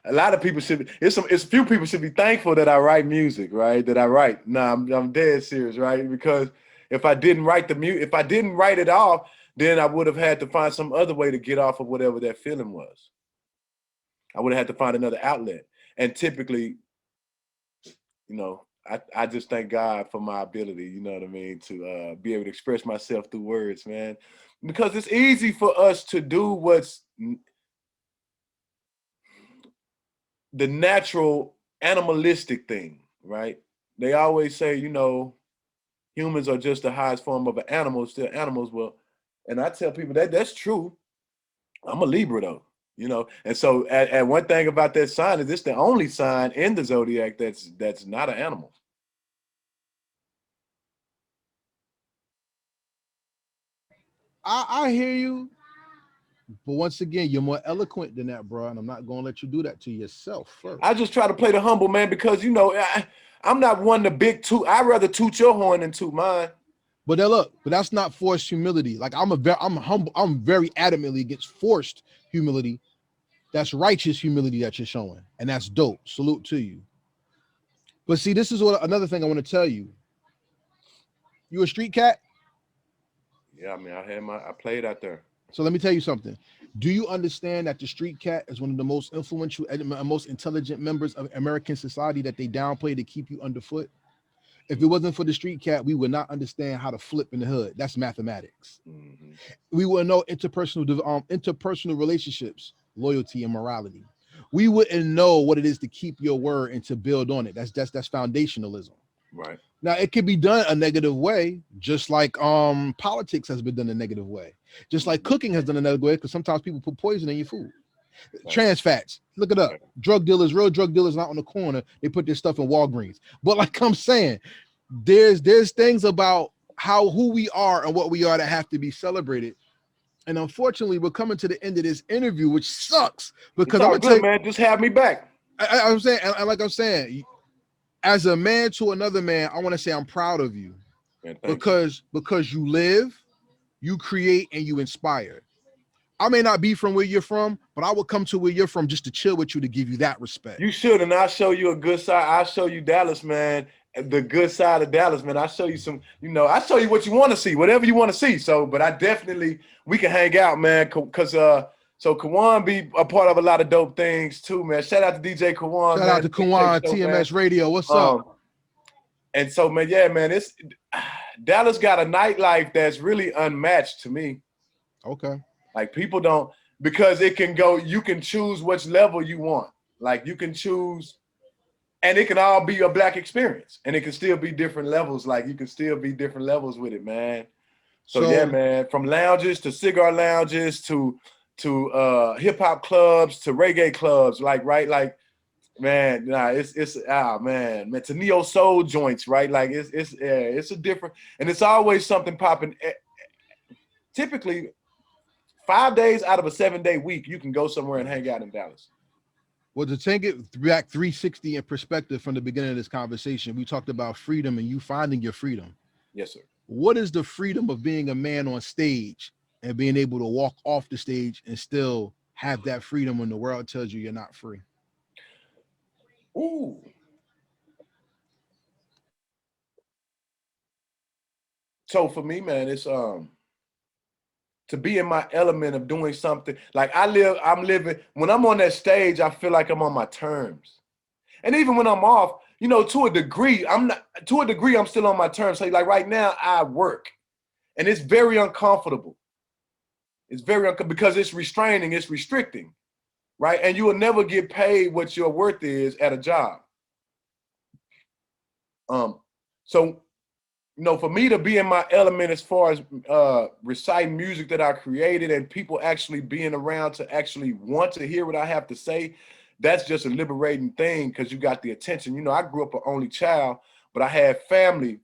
a lot of people should, it's a few people should be thankful that I write music, right? That I write. Nah, I'm dead serious, right? Because if I didn't write if I didn't write it off, then I would have had to find some other way to get off of whatever that feeling was. I would have had to find another outlet. And typically, I just thank God for my ability, you know what I mean, to be able to express myself through words, man. Because it's easy for us to do what's the natural animalistic thing, right? They always say, humans are just the highest form of an animal, still animals. Well, and I tell people that's true. I'm a Libra though, and so and one thing about that sign is it's the only sign in the zodiac that's not an animal. I hear you, but once again, you're more eloquent than that, bro, and I'm not gonna let you do that to yourself first. I just try to play the humble man, because I'm not one to big toot. I'd rather toot your horn than toot mine. But that's not forced humility. Like, I'm humble. I'm very adamantly against forced humility. That's righteous humility that you're showing, and that's dope. Salute to you. But see, this is another thing I want to tell you. You a street cat? Yeah, I mean, I played out there. So let me tell you something. Do you understand that the street cat is one of the most influential and most intelligent members of American society that they downplay to keep you underfoot? If it wasn't for the street cat, we would not understand how to flip in the hood. That's mathematics. Mm-hmm. We wouldn't know interpersonal relationships, loyalty, and morality. We wouldn't know what it is to keep your word and to build on it. That's foundationalism. Right. Now, it can be done a negative way, just like politics has been done a negative way, just like cooking has done another way, because sometimes people put poison in your food. Right. Trans fats, look it up. Right. Drug dealers, real drug dealers, not on the corner. They put their stuff in Walgreens. But like I'm saying, there's things about who we are and what we are that have to be celebrated. And unfortunately, we're coming to the end of this interview, which sucks because It's I'm all gonna tell good, you, man. Just have me back. I'm saying, and like I'm saying, as a man to another man, I want to say I'm proud of you, Man, thank you. because you live, you create, and you inspire. I may not be from where you're from, but I will come to where you're from just to chill with you, to give you that respect. You should, and I'll show you a good side. I'll show you Dallas, man. The good side of Dallas, man. I'll show you some, I'll show you what you want to see, whatever you want to see. So, but I definitely, we can hang out, man, because so Kawan be a part of a lot of dope things too, man. Shout out to DJ Kawan, Shout man. out to Kawan, Show, TMS man. Radio. What's up? And so, man, yeah, man, it's Dallas got a nightlife that's really unmatched to me. Okay. Like people don't, because it can go, you can choose which level you want. Like you can choose, and it can all be a black experience, and it can still be different levels. Like you can still be different levels with it, man. So yeah, man, from lounges to cigar lounges to hip hop clubs to reggae clubs, like man, nah, it's man, to neo soul joints, right? Like it's a different, and it's always something popping. Typically, 5 days out of a 7-day week, you can go somewhere and hang out in Dallas. Well, to take it back 360 in perspective from the beginning of this conversation, we talked about freedom and you finding your freedom. Yes, sir. What is the freedom of being a man on stage and being able to walk off the stage and still have that freedom when the world tells you you're not free? Ooh. So for me, man, it's to be in my element of doing something. Like I'm living, when I'm on that stage, I feel like I'm on my terms. And even when I'm off, to a degree, I'm still on my terms. So like right now, I work. And it's very uncomfortable. It's very uncomfortable because it's restraining, it's restricting, right? And you will never get paid what your worth is at a job. So for me to be in my element as far as reciting music that I created and people actually being around to actually want to hear what I have to say, that's just a liberating thing because you got the attention. I grew up an only child, but I had family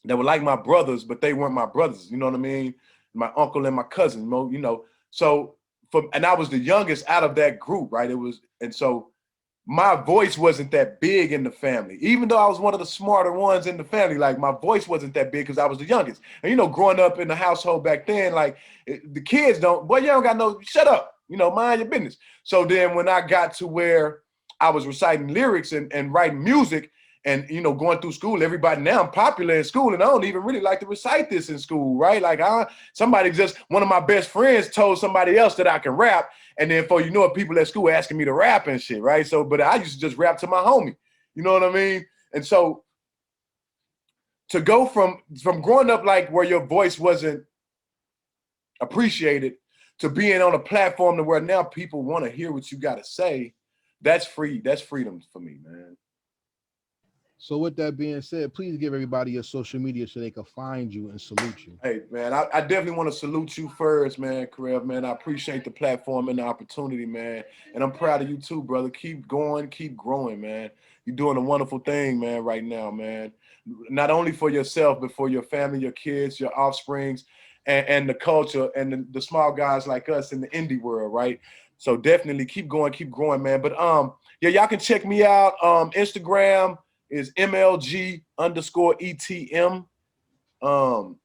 that were like my brothers, but they weren't my brothers. You know what I mean? My uncle and my cousin, So and I was the youngest out of that group, right? And so my voice wasn't that big in the family, even though I was one of the smarter ones in the family. Like my voice wasn't that big because I was the youngest. And growing up in the household back then, like the kids you don't got no, shut up, mind your business. So then when I got to where I was reciting lyrics and writing music and, going through school, everybody now I'm popular in school and I don't even really like to recite this in school, right? Like one of my best friends told somebody else that I can rap. And then for people at school asking me to rap and shit, right? So, but I used to just rap to my homie. You know what I mean? And so to go from growing up like where your voice wasn't appreciated to being on a platform to where now people want to hear what you got to say, that's free. That's freedom for me, man. So with that being said, please give everybody your social media so they can find you and salute you. Hey, man, I definitely want to salute you first, man, Karev, man. I appreciate the platform and the opportunity, man. And I'm proud of you too, brother. Keep going, keep growing, man. You're doing a wonderful thing, man, right now, man. Not only for yourself, but for your family, your kids, your offsprings, and the culture and the small guys like us in the indie world, right? So definitely keep going, keep growing, man. But yeah, y'all can check me out. Instagram is MLG_ETM. On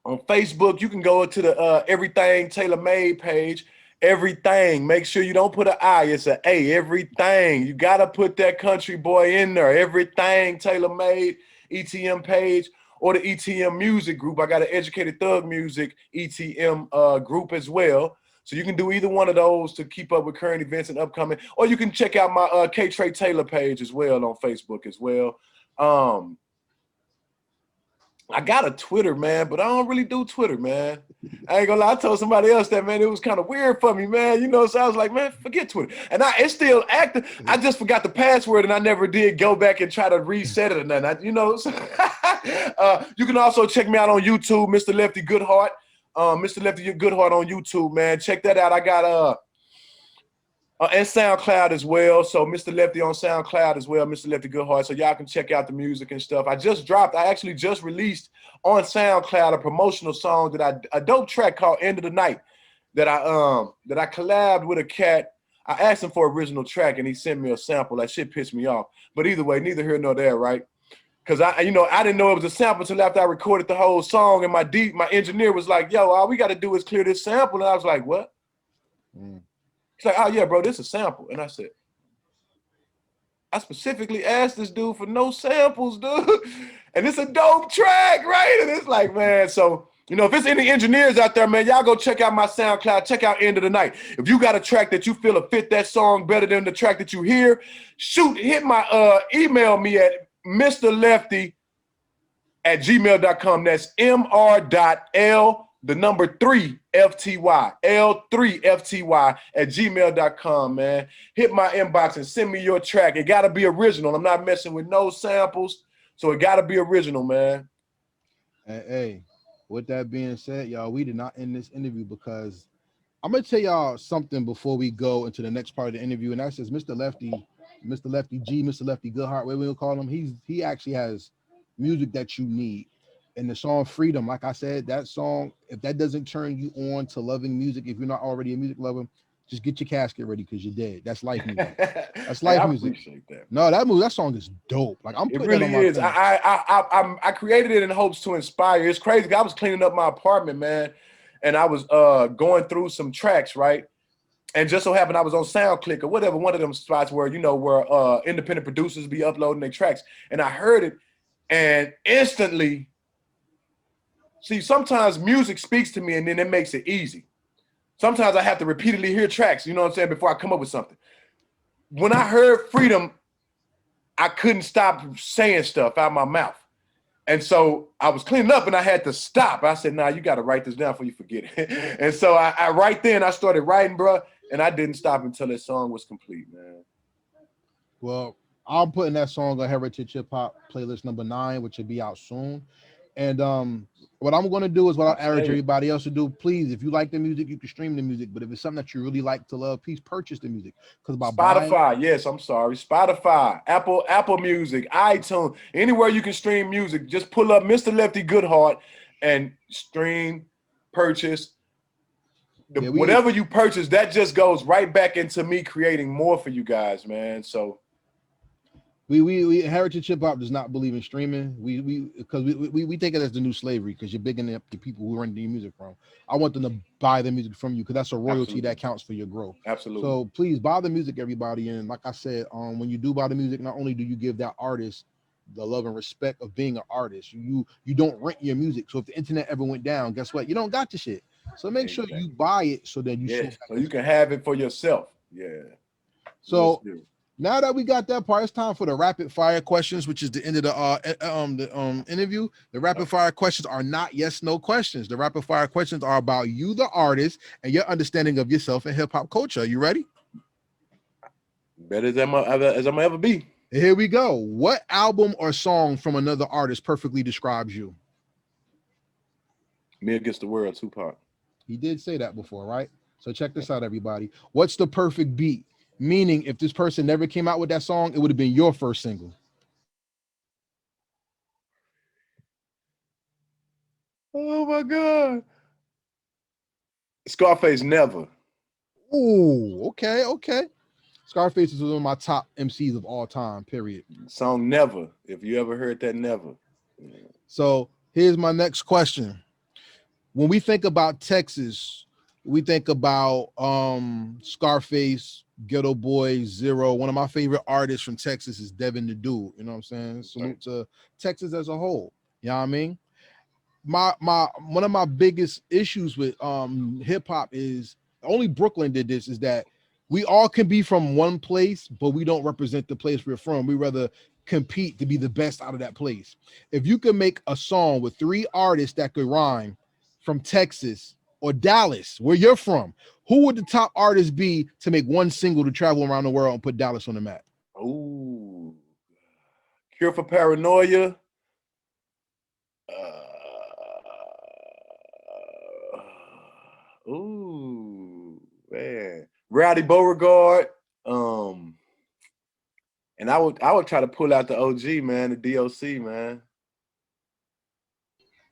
Facebook, you can go to the Everything Tailor Made page. Everything. Make sure you don't put an I, it's an A. Everything. You got to put that country boy in there. Everything Tailor Made ETM page, or the ETM music group. I got an Educated Thug Music ETM group as well. So you can do either one of those to keep up with current events and upcoming. Or you can check out my K Trey Taylor page as well on Facebook as well. I got a Twitter, man, but I don't really do Twitter, man. I ain't gonna lie. I told somebody else that, man, it was kind of weird for me, man. So I was like, man, forget Twitter. And it's still active. I just forgot the password and I never did go back and try to reset it or nothing. So, you can also check me out on YouTube, Mr. Lefty Good Heart. Mr. Lefty Good Heart on YouTube, man. Check that out. I got And SoundCloud as well. So Mr. Lefty on SoundCloud as well, Mr. Lefty Good Heart. So y'all can check out the music and stuff. I actually just released on SoundCloud a promotional song a dope track called End of the Night that I collabed with a cat. I asked him for original track and he sent me a sample. That shit pissed me off. But either way, neither here nor there, right? Because I didn't know it was a sample until after I recorded the whole song, and my engineer was like, yo, all we got to do is clear this sample. And I was like, what? He's like, oh yeah, bro, this is a sample. And I said, I specifically asked this dude for no samples, dude. And it's a dope track, right? And it's like, man, so, if it's any engineers out there, man, y'all go check out my SoundCloud, check out End of the Night. If you got a track that you feel will fit that song better than the track that you hear, hit my email me at mrlefty@gmail.com. That's mr.l3FTY, L3FTY@gmail.com, man. Hit my inbox and send me your track. It got to be original. I'm not messing with no samples, so it got to be original, man. Hey, with that being said, y'all, we did not end this interview because I'm going to tell y'all something before we go into the next part of the interview, and that's just Mr. Lefty G, Mr. Lefty Goodheart, what we'll call him. He actually has music that you need. And the song Freedom, like I said, that song, if that doesn't turn you on to loving music, if you're not already a music lover, just get your casket ready because you're dead. That's life music. That's life music. I appreciate that. No, that song is dope. Like I'm putting it really that on my is. thing. I created it in hopes to inspire. It's crazy. I was cleaning up my apartment, man, and I was going through some tracks, right? And just so happened I was on SoundClick or whatever, one of them spots where where independent producers be uploading their tracks, and I heard it, and instantly. See, sometimes music speaks to me and then it makes it easy. Sometimes I have to repeatedly hear tracks, you know what I'm saying, before I come up with something. When I heard Freedom, I couldn't stop saying stuff out of my mouth. And so I was cleaning up and I had to stop. I said, nah, you got to write this down before you forget it. And so I right then I started writing, bro, and I didn't stop until that song was complete, man. Well, I'm putting that song on Heritage Hip Hop playlist number 9, which will be out soon. And what I'm going to do is what I urge everybody else to do. Please, if you like the music, you can stream the music. But if it's something that you really like to love, please purchase the music. Because by Spotify, Apple Music, iTunes, anywhere you can stream music, just pull up Mr. Lefty Goodheart and stream, purchase. Whatever you purchase, that just goes right back into me creating more for you guys, man. So we Heritage Hip Hop does not believe in streaming. We take it as the new slavery because you're bigging up the people who run the music from. I want them to buy the music from you because that's a royalty that counts for your growth. Absolutely. So please buy the music, everybody. And like I said, when you do buy the music, not only do you give that artist the love and respect of being an artist, you don't rent your music. So if the internet ever went down, guess what? You don't got the shit. So make sure you buy it so that so you can have it for yourself. Yeah. So now that we got that part, it's time for the rapid fire questions, which is the end of the interview. The rapid fire questions are not yes, no questions. The rapid fire questions are about you, the artist, and your understanding of yourself and hip hop culture. Are you ready? Better as I'm gonna ever be. Here we go. What album or song from another artist perfectly describes you? Me Against the World, Tupac. He did say that before, right? So check this out, everybody. What's the perfect beat? Meaning, if this person never came out with that song, it would have been your first single. Oh my God. Scarface, Never. Oh, okay. Scarface is one of my top MCs of all time, period. Song Never. If you ever heard that, Never. So here's my next question. When we think about Texas, we think about Scarface, Ghetto Boy, Zero. One of my favorite artists from Texas is Devin the Dude. You know what I'm saying? Salute to Texas as a whole. You know what I mean? One of my biggest issues with hip hop is only Brooklyn did this, is that we all can be from one place, but we don't represent the place we're from. We rather compete to be the best out of that place. If you could make a song with 3 artists that could rhyme from Texas or Dallas, where you're from, who would the top artist be to make one single to travel around the world and put Dallas on the map? Ooh. Cure for Paranoia. Ooh, man. Rowdy Beauregard. And I would try to pull out the OG, man, the DOC, man.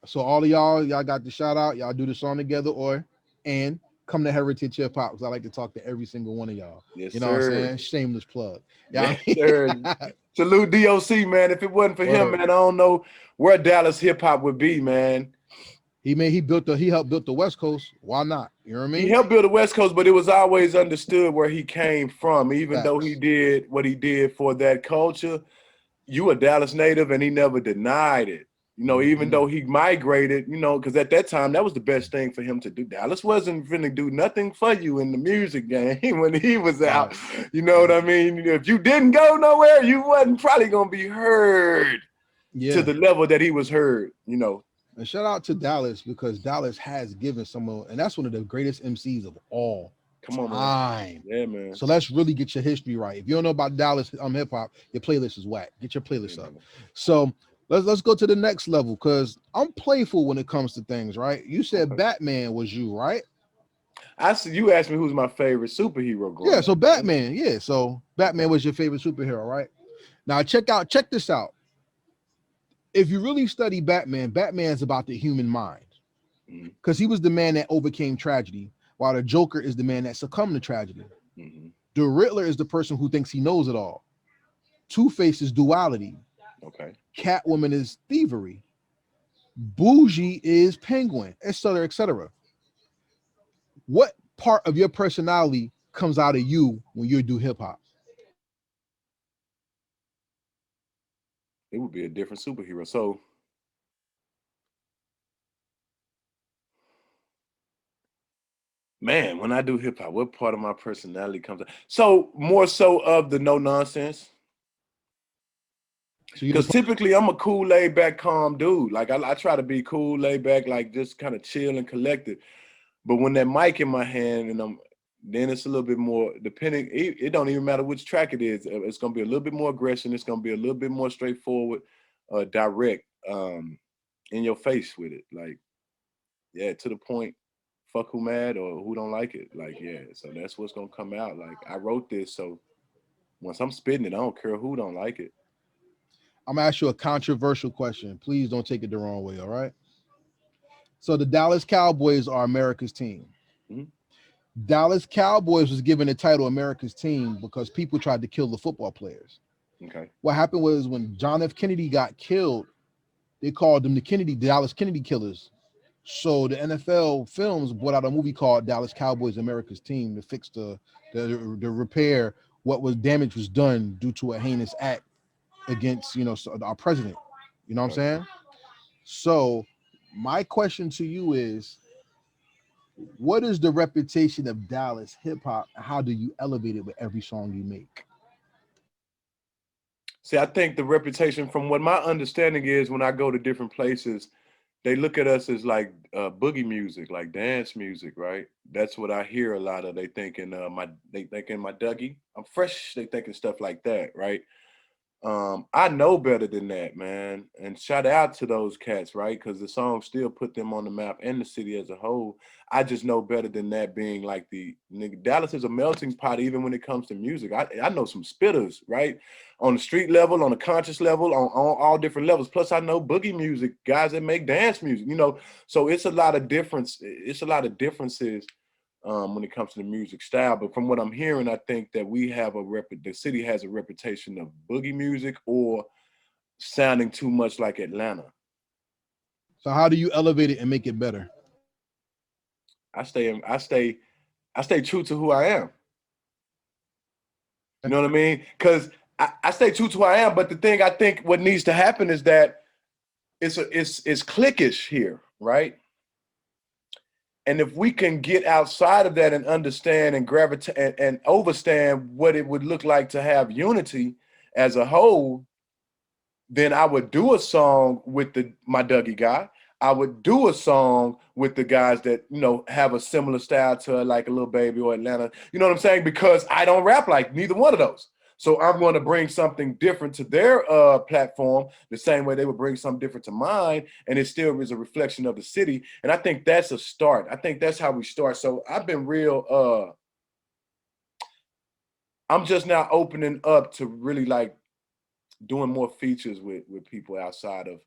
So all of y'all got the shout out. Y'all do the song together, and come to Heritage Hip Hop, because I like to talk to every single one of y'all. Yes, you know what I'm sir. saying? Shameless plug. Yeah, Yes, sir. Salute DOC, man. If it wasn't for him, man, I don't know where Dallas hip hop would be, man. He helped build the West Coast. Why not? You know what I mean? He helped build the West Coast, but it was always understood where he came from. Even though he Facts. did what he did for that culture, you a Dallas native, and he never denied it. You know, even though he migrated, you know, because at that time, that was the best thing for him to do. Dallas wasn't finna do nothing for you in the music game when he was out. You know what I mean? If you didn't go nowhere, you wasn't probably going to be heard to the level that he was heard, you know. And shout out to Dallas, because Dallas has given someone, and that's one of the greatest MCs of all time. Man. Yeah, man. So let's really get your history right. If you don't know about Dallas hip hop, your playlist is whack. Get your playlist up. So let's go to the next level, because I'm playful when it comes to things, right? You said Batman was you, right? I see. You asked me who's my favorite superhero growing up. So Batman, yeah. So Batman was your favorite superhero, right? Now check this out. If you really study Batman, Batman's about the human mind, because he was the man that overcame tragedy, while the Joker is the man that succumbed to tragedy. The Riddler is the person who thinks he knows it all. Two-Face is duality. Okay. Catwoman is thievery. Bougie is Penguin, etc., etc. What part of your personality comes out of you when you do hip hop? It would be a different superhero. So, man, when I do hip hop, what part of my personality comes out? So more so of the no nonsense. Because typically I'm a cool, laid back, calm dude. Like I try to be cool, laid back, like just kind of chill and collected. But when that mic in my hand, and then it's a little bit more depending. It don't even matter which track it is. It's gonna be a little bit more aggression. It's gonna be a little bit more straightforward, direct, in your face with it. Like, yeah, to the point. Fuck who mad or who don't like it. Like, yeah. So that's what's gonna come out. Like I wrote this, so once I'm spitting it, I don't care who don't like it. I'm gonna ask you a controversial question. Please don't take it the wrong way, all right? So the Dallas Cowboys are America's team. Dallas Cowboys was given the title America's team because people tried to kill the football players. Okay. What happened was, when John F. Kennedy got killed, they called them the Dallas Kennedy killers. So the NFL Films brought out a movie called Dallas Cowboys America's Team to fix the repair what was damage was done due to a heinous act against, our president. You know what I'm saying? So my question to you is, what is the reputation of Dallas hip hop? How do you elevate it with every song you make? See, I think the reputation, from what my understanding is, when I go to different places, they look at us as like boogie music, like dance music, right? That's what I hear a lot of. They thinking they thinking my Dougie, I'm fresh. They thinking stuff like that, right? I know better than that, man. And shout out to those cats, right? Because the song still put them on the map and the city as a whole. I just know better than that, being like Dallas is a melting pot even when it comes to music. I know some spitters, right? On the street level, on the conscious level, on all different levels. Plus I know boogie music, guys that make dance music, so it's a lot of difference. It's a lot of differences when it comes to the music style. But from what I'm hearing, I think that we have the city has a reputation of boogie music or sounding too much like Atlanta. So how do you elevate it and make it better? I stay true to who I am. You know what I mean? Because I stay true to who I am. But the thing I think what needs to happen is that it's cliquish here, right? And if we can get outside of that and understand and gravitate and overstand what it would look like to have unity as a whole, then I would do a song with my Dougie guy. I would do a song with the guys that, have a similar style to like a Lil Baby or Atlanta. You know what I'm saying? Because I don't rap like neither one of those. So I'm going to bring something different to their platform, the same way they would bring something different to mine. And it still is a reflection of the city. And I think that's a start. I think that's how we start. So I've been real I'm just now opening up to really like doing more features with people outside of.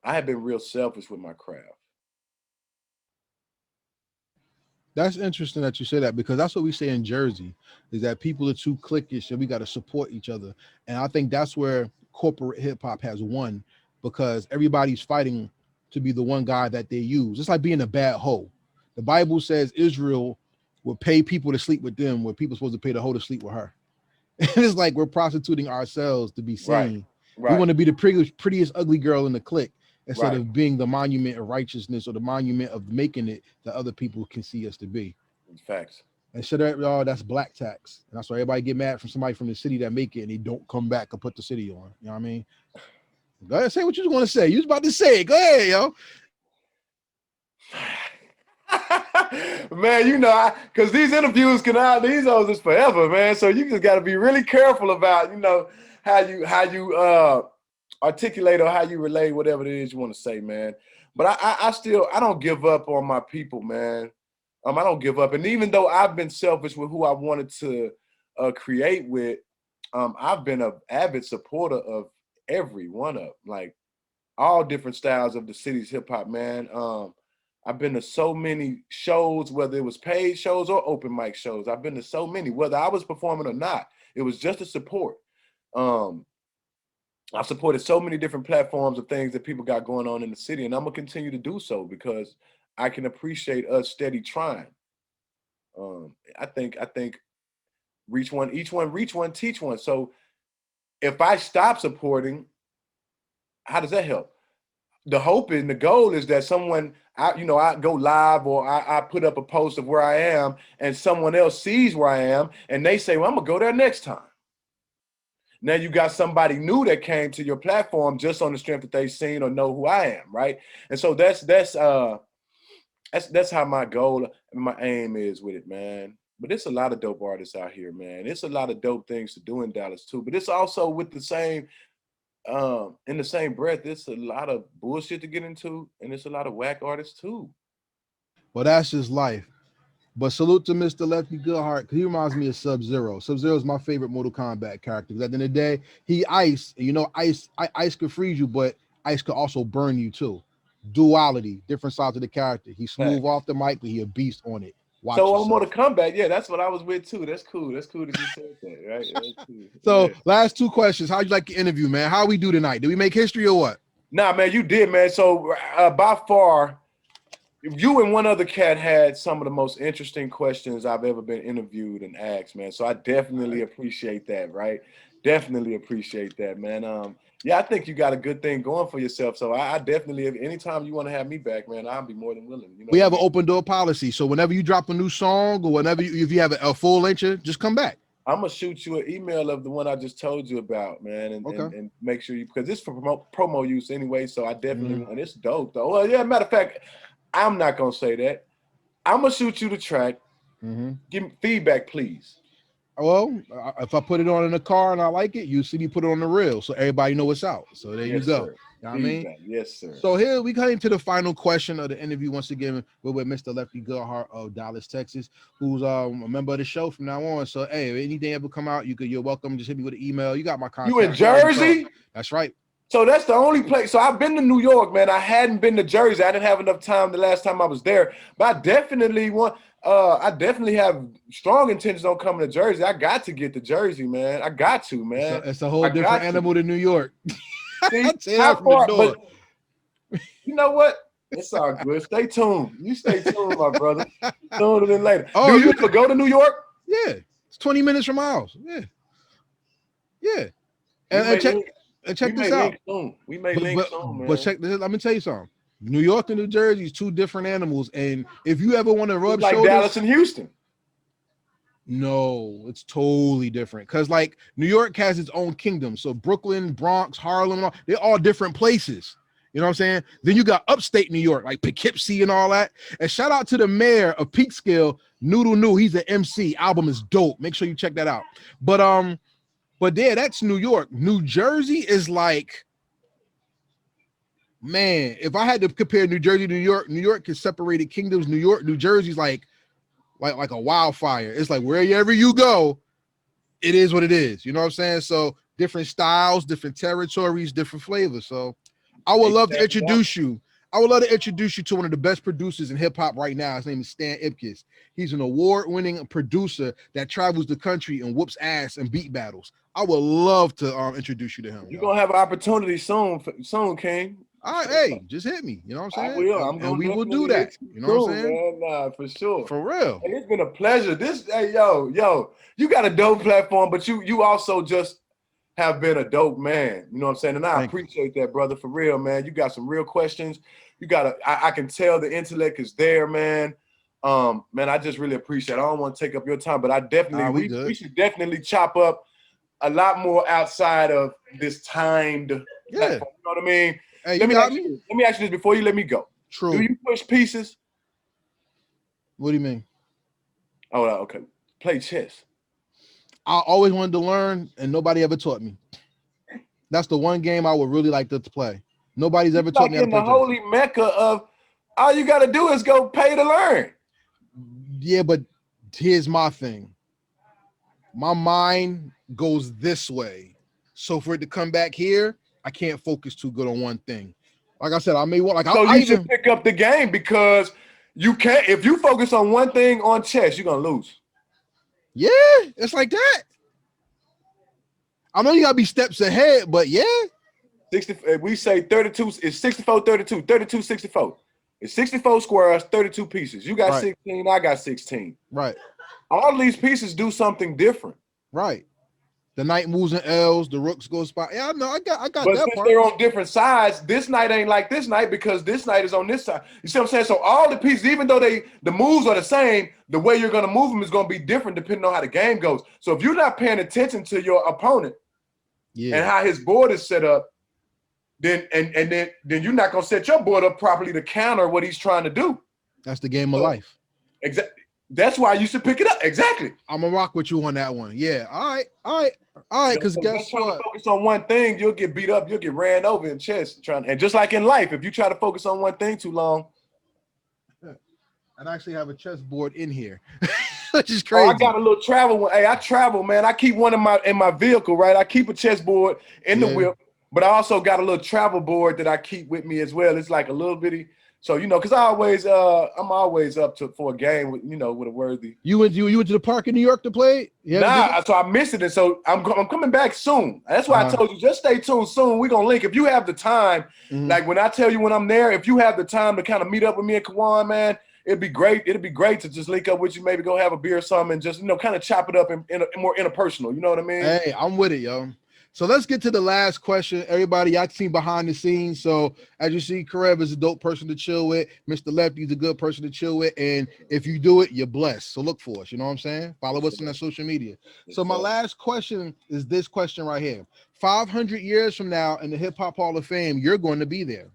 I have been real selfish with my craft. That's interesting that you say that, because that's what we say in Jersey, is that people are too cliquish and we got to support each other. And I think that's where corporate hip hop has won, because everybody's fighting to be the one guy that they use. It's like being a bad hoe. The Bible says Israel will pay people to sleep with them where people are supposed to pay the hoe to sleep with her. And it's like we're prostituting ourselves to be Right, seen. We right, want to be the prettiest ugly girl in the clique instead right. of being the monument of righteousness or the monument of making it that other people can see us to be. Facts. And so that, oh, that's black tax. And that's why everybody get mad from somebody from the city that make it and they don't come back and put the city on. You know what I mean? Go ahead, say what you want to say. You was about to say it. Go ahead, yo. Man, because these interviews these hoes is forever, man. So you just got to be really careful about, how you articulate or how you relay whatever it is you want to say, man. But I don't give up on my people, man. I don't give up. And even though I've been selfish with who I wanted to create with, I've been an avid supporter of every one of, like, all different styles of the city's hip hop, man. I've been to so many shows, whether it was paid shows or open mic shows. I've been to so many, whether I was performing or not. It was just a support. I've supported so many different platforms of things that people got going on in the city, and I'm gonna continue to do so because I can appreciate us steady trying. I think reach one, each one, reach one, teach one. So if I stop supporting, how does that help? The hope and the goal is that someone, I go live or I put up a post of where I am and someone else sees where I am and they say, well, I'm gonna go there next time. Now you got somebody new that came to your platform just on the strength that they've seen or know who I am, right? And so that's how my goal and my aim is with it, man. But it's a lot of dope artists out here, man. It's a lot of dope things to do in Dallas too. But it's also with the same in the same breath, it's a lot of bullshit to get into, and it's a lot of whack artists too. Well, that's just life. But salute to Mr. Lefty Goodheart, because he reminds me of Sub-Zero. Sub-Zero is my favorite Mortal Kombat character. Because at the end of the day, he ice, and ice could freeze you, but ice could also burn you too. Duality, different sides of the character. He's smooth Facts. off the mic, but he a beast on it. Watch So on yourself. Mortal Kombat, yeah, that's what I was with too. That's cool. That's cool that you said that, right? That's cool. Yeah. So last two questions. How'd you like the interview, man? How we do tonight? Did we make history or what? Nah, man, you did, man. So by far, you and one other cat had some of the most interesting questions I've ever been interviewed and asked, man. So I definitely appreciate that, right? Definitely appreciate that, man. Yeah, I think you got a good thing going for yourself. So I definitely, if anytime you want to have me back, man, I'll be more than willing. We have an open door policy. So whenever you drop a new song or whenever if you have a full length, just come back. I'm gonna shoot you an email of the one I just told you about, man, and make sure because it's for promo use anyway. So I definitely and it's dope though. Well, yeah, matter of fact, I'm not gonna say that. I'm gonna shoot you the track. Give me feedback, please. Well, if I put it on in the car and I like it, you see me put it on the reel, so everybody know it's out. So there you go. Sir. You know what I mean? Yes, sir. So here we come into the final question of the interview once again. We're with Mr. Lefty Goodheart of Dallas, Texas, who's a member of the show from now on. So hey, if anything ever come out, you're welcome. Just hit me with an email. You got my contact. You in Jersey? That's right. So that's the only place. So I've been to New York, man. I hadn't been to Jersey. I didn't have enough time the last time I was there. But I definitely want. I definitely have strong intentions on coming to Jersey. I got to get to Jersey, man. I got to, man. It's a whole different animal than New York. See, how far, but you know what? It's all good. Stay tuned. You stay tuned, my brother. Sooner than later. Oh, you could go to New York? Yeah. It's 20 minutes from my house. Yeah. Yeah. And check this out. We may link soon, man. But check this. Let me tell you something. New York and New Jersey is two different animals. And if you ever want to rub like shoulders, Dallas and Houston. No, it's totally different. Because like New York has its own kingdom. So Brooklyn, Bronx, Harlem, they're all different places. You know what I'm saying? Then you got upstate New York, like Poughkeepsie and all that. And shout out to the mayor of Peekskill, Noodle New. He's an MC. Album is dope. Make sure you check that out. But yeah, that's New York. New Jersey is like, man, if I had to compare New Jersey to New York is separated kingdoms. New Jersey's like a wildfire. It's like wherever you go, it is what it is. You know what I'm saying? So different styles, different territories, different flavors. So I would love to introduce you. I would love to introduce you to one of the best producers in hip hop right now. His name is Stan Ipkiss. He's an award-winning producer that travels the country and whoops ass and beat battles. I would love to introduce you to him. You're gonna have an opportunity soon, King. All right, hey, just hit me. You know what I'm saying? I will. And we will do that. You know what I'm saying? Man. Nah, for sure. For real. Hey, it's been a pleasure. Hey, yo, you got a dope platform, but you also just have been a dope man. You know what I'm saying? And I appreciate that, brother, for real, man. You got some real questions. I can tell the intellect is there, man. Man, I just really appreciate it. I don't want to take up your time, but I definitely we should definitely chop up a lot more outside of this timed platform. You know what I mean? Hey, let me ask you this before you let me go. True. Do you push pieces? What do you mean? Oh, okay. Play chess. I always wanted to learn, and nobody ever taught me. That's the one game I would really like to play. Nobody's ever taught me how to play chess. In the holy mecca of all you got to do is go pay to learn. Yeah, but here's my thing. My mind goes this way. So for it to come back here, I can't focus too good on one thing. Like I said, I may want like so you should pick up the game because you can't if you focus on one thing on chess, you're gonna lose. Yeah, it's like that. I know you gotta be steps ahead, but yeah. 60, we say 32 is 64, 32, 32, 64. It's 64 squares, 32 pieces. You got 16, I got 16. Right. All these pieces do something different. Right. The knight moves in L's, the rooks go spot. Yeah, I know. I got but that since part. They're on different sides. This knight ain't like this knight because this knight is on this side. You see what I'm saying? So all the pieces, even though the moves are the same, the way you're gonna move them is gonna be different depending on how the game goes. So if you're not paying attention to your opponent and how his board is set up, then you're not gonna set your board up properly to counter what he's trying to do. That's the game of life. Exactly. That's why you should pick it up. Exactly. I'm gonna rock with you on that one. Yeah. All right. Because guess what? To focus on one thing, you'll get beat up. You'll get ran over in chess. And just like in life, if you try to focus on one thing too long. I actually have a chessboard in here, which is crazy. Oh, I got a little travel one. Hey, I travel, man. I keep one in my vehicle, right? I keep a chessboard in the whip, but I also got a little travel board that I keep with me as well. It's like a little bitty. So, because I'm always up for a game with, with a worthy. You went to the park in New York to play? Nah, so I missed it. And so I'm coming back soon. That's why I told you, just stay tuned soon. We're going to link. If you have the time, like when I tell you when I'm there, if you have the time to kind of meet up with me and Kawan, man, it'd be great. It'd be great to just link up with you, maybe go have a beer or something and just, kind of chop it up in a more interpersonal. You know what I mean? Hey, I'm with it, yo. So let's get to the last question. Everybody, y'all seen behind the scenes. So as you see, Karev is a dope person to chill with. Mr. Lefty is a good person to chill with. And if you do it, you're blessed. So look for us. You know what I'm saying? Follow us on that social media. So my last question is this question right here. 500 years from now in the Hip Hop Hall of Fame, you're going to be there.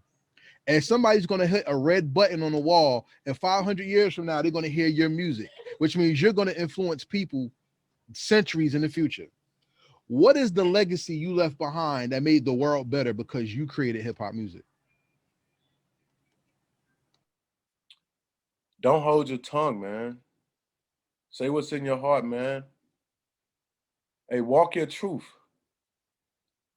And somebody's going to hit a red button on the wall. And 500 years from now, they're going to hear your music, which means you're going to influence people centuries in the future. What is the legacy you left behind that made the world better because you created hip hop music? Don't hold your tongue, man. Say what's in your heart, man. Hey, walk your truth.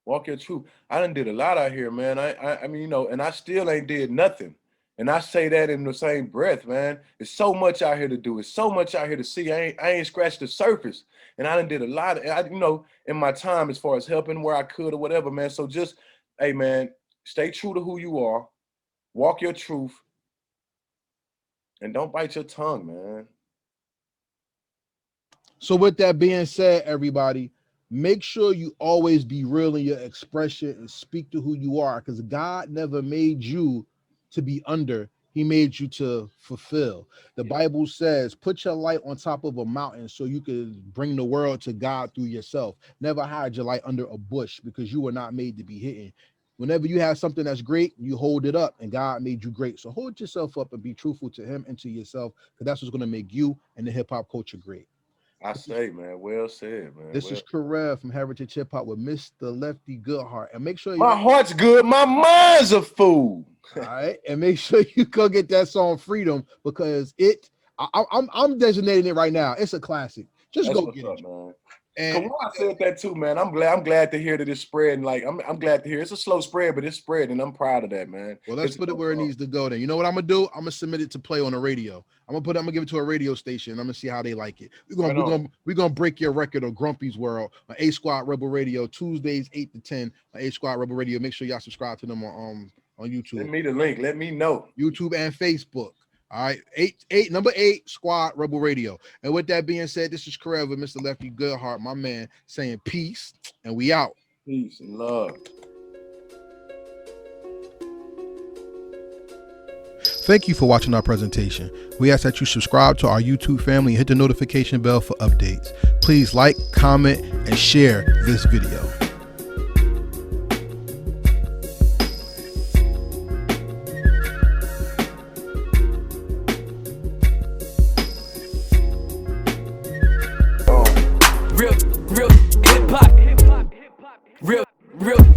Walk your truth. I done did a lot out here, man. I mean, and I still ain't did nothing. And I say that in the same breath, man. There's so much out here to do. It's so much out here to see. I ain't scratched the surface. And I done did a lot, in my time as far as helping where I could or whatever, man. So just, hey, man, stay true to who you are. Walk your truth. And don't bite your tongue, man. So with that being said, everybody, make sure you always be real in your expression and speak to who you are, because God never made you to be under. He made you to fulfill. The Bible says, put your light on top of a mountain so you can bring the world to God through yourself. Never hide your light under a bush, because you were not made to be hidden. Whenever you have something that's great, you hold it up, and God made you great. So hold yourself up and be truthful to him and to yourself, because that's what's going to make you and the hip hop culture great. I say, man, well said, man. This is Karev from Heritage Hip Hop with Mr. Lefty Good Heart. And make sure my heart's good, my mind's a fool. All right, and make sure you go get that song Freedom, because I'm designating it right now. It's a classic. Just go get it, man. And Kawhi said that too, man. I'm glad to hear that it's spreading. Like I'm glad to hear it's a slow spread, but it's spreading, and I'm proud of that, man. well, let's put it where it needs to go. Then you know what I'm gonna do? I'm gonna submit it to play on the radio. I'm gonna give it to a radio station. I'm gonna see how they like it. We're gonna break your record on Grumpy's World on A Squad Rebel Radio Tuesdays 8 to 10 on A Squad Rebel Radio. Make sure y'all subscribe to them on YouTube. Send me the link. Let me know. YouTube and Facebook. All right, number 8 Squad Rebel Radio. And with that being said, this is Forever Mr. Lefty Goodheart, my man, saying peace, and we out. Peace and love. Thank you for watching our presentation. We ask that you subscribe to our YouTube family and hit the notification bell for updates. Please like, comment, and share this video. Real hip hop. Real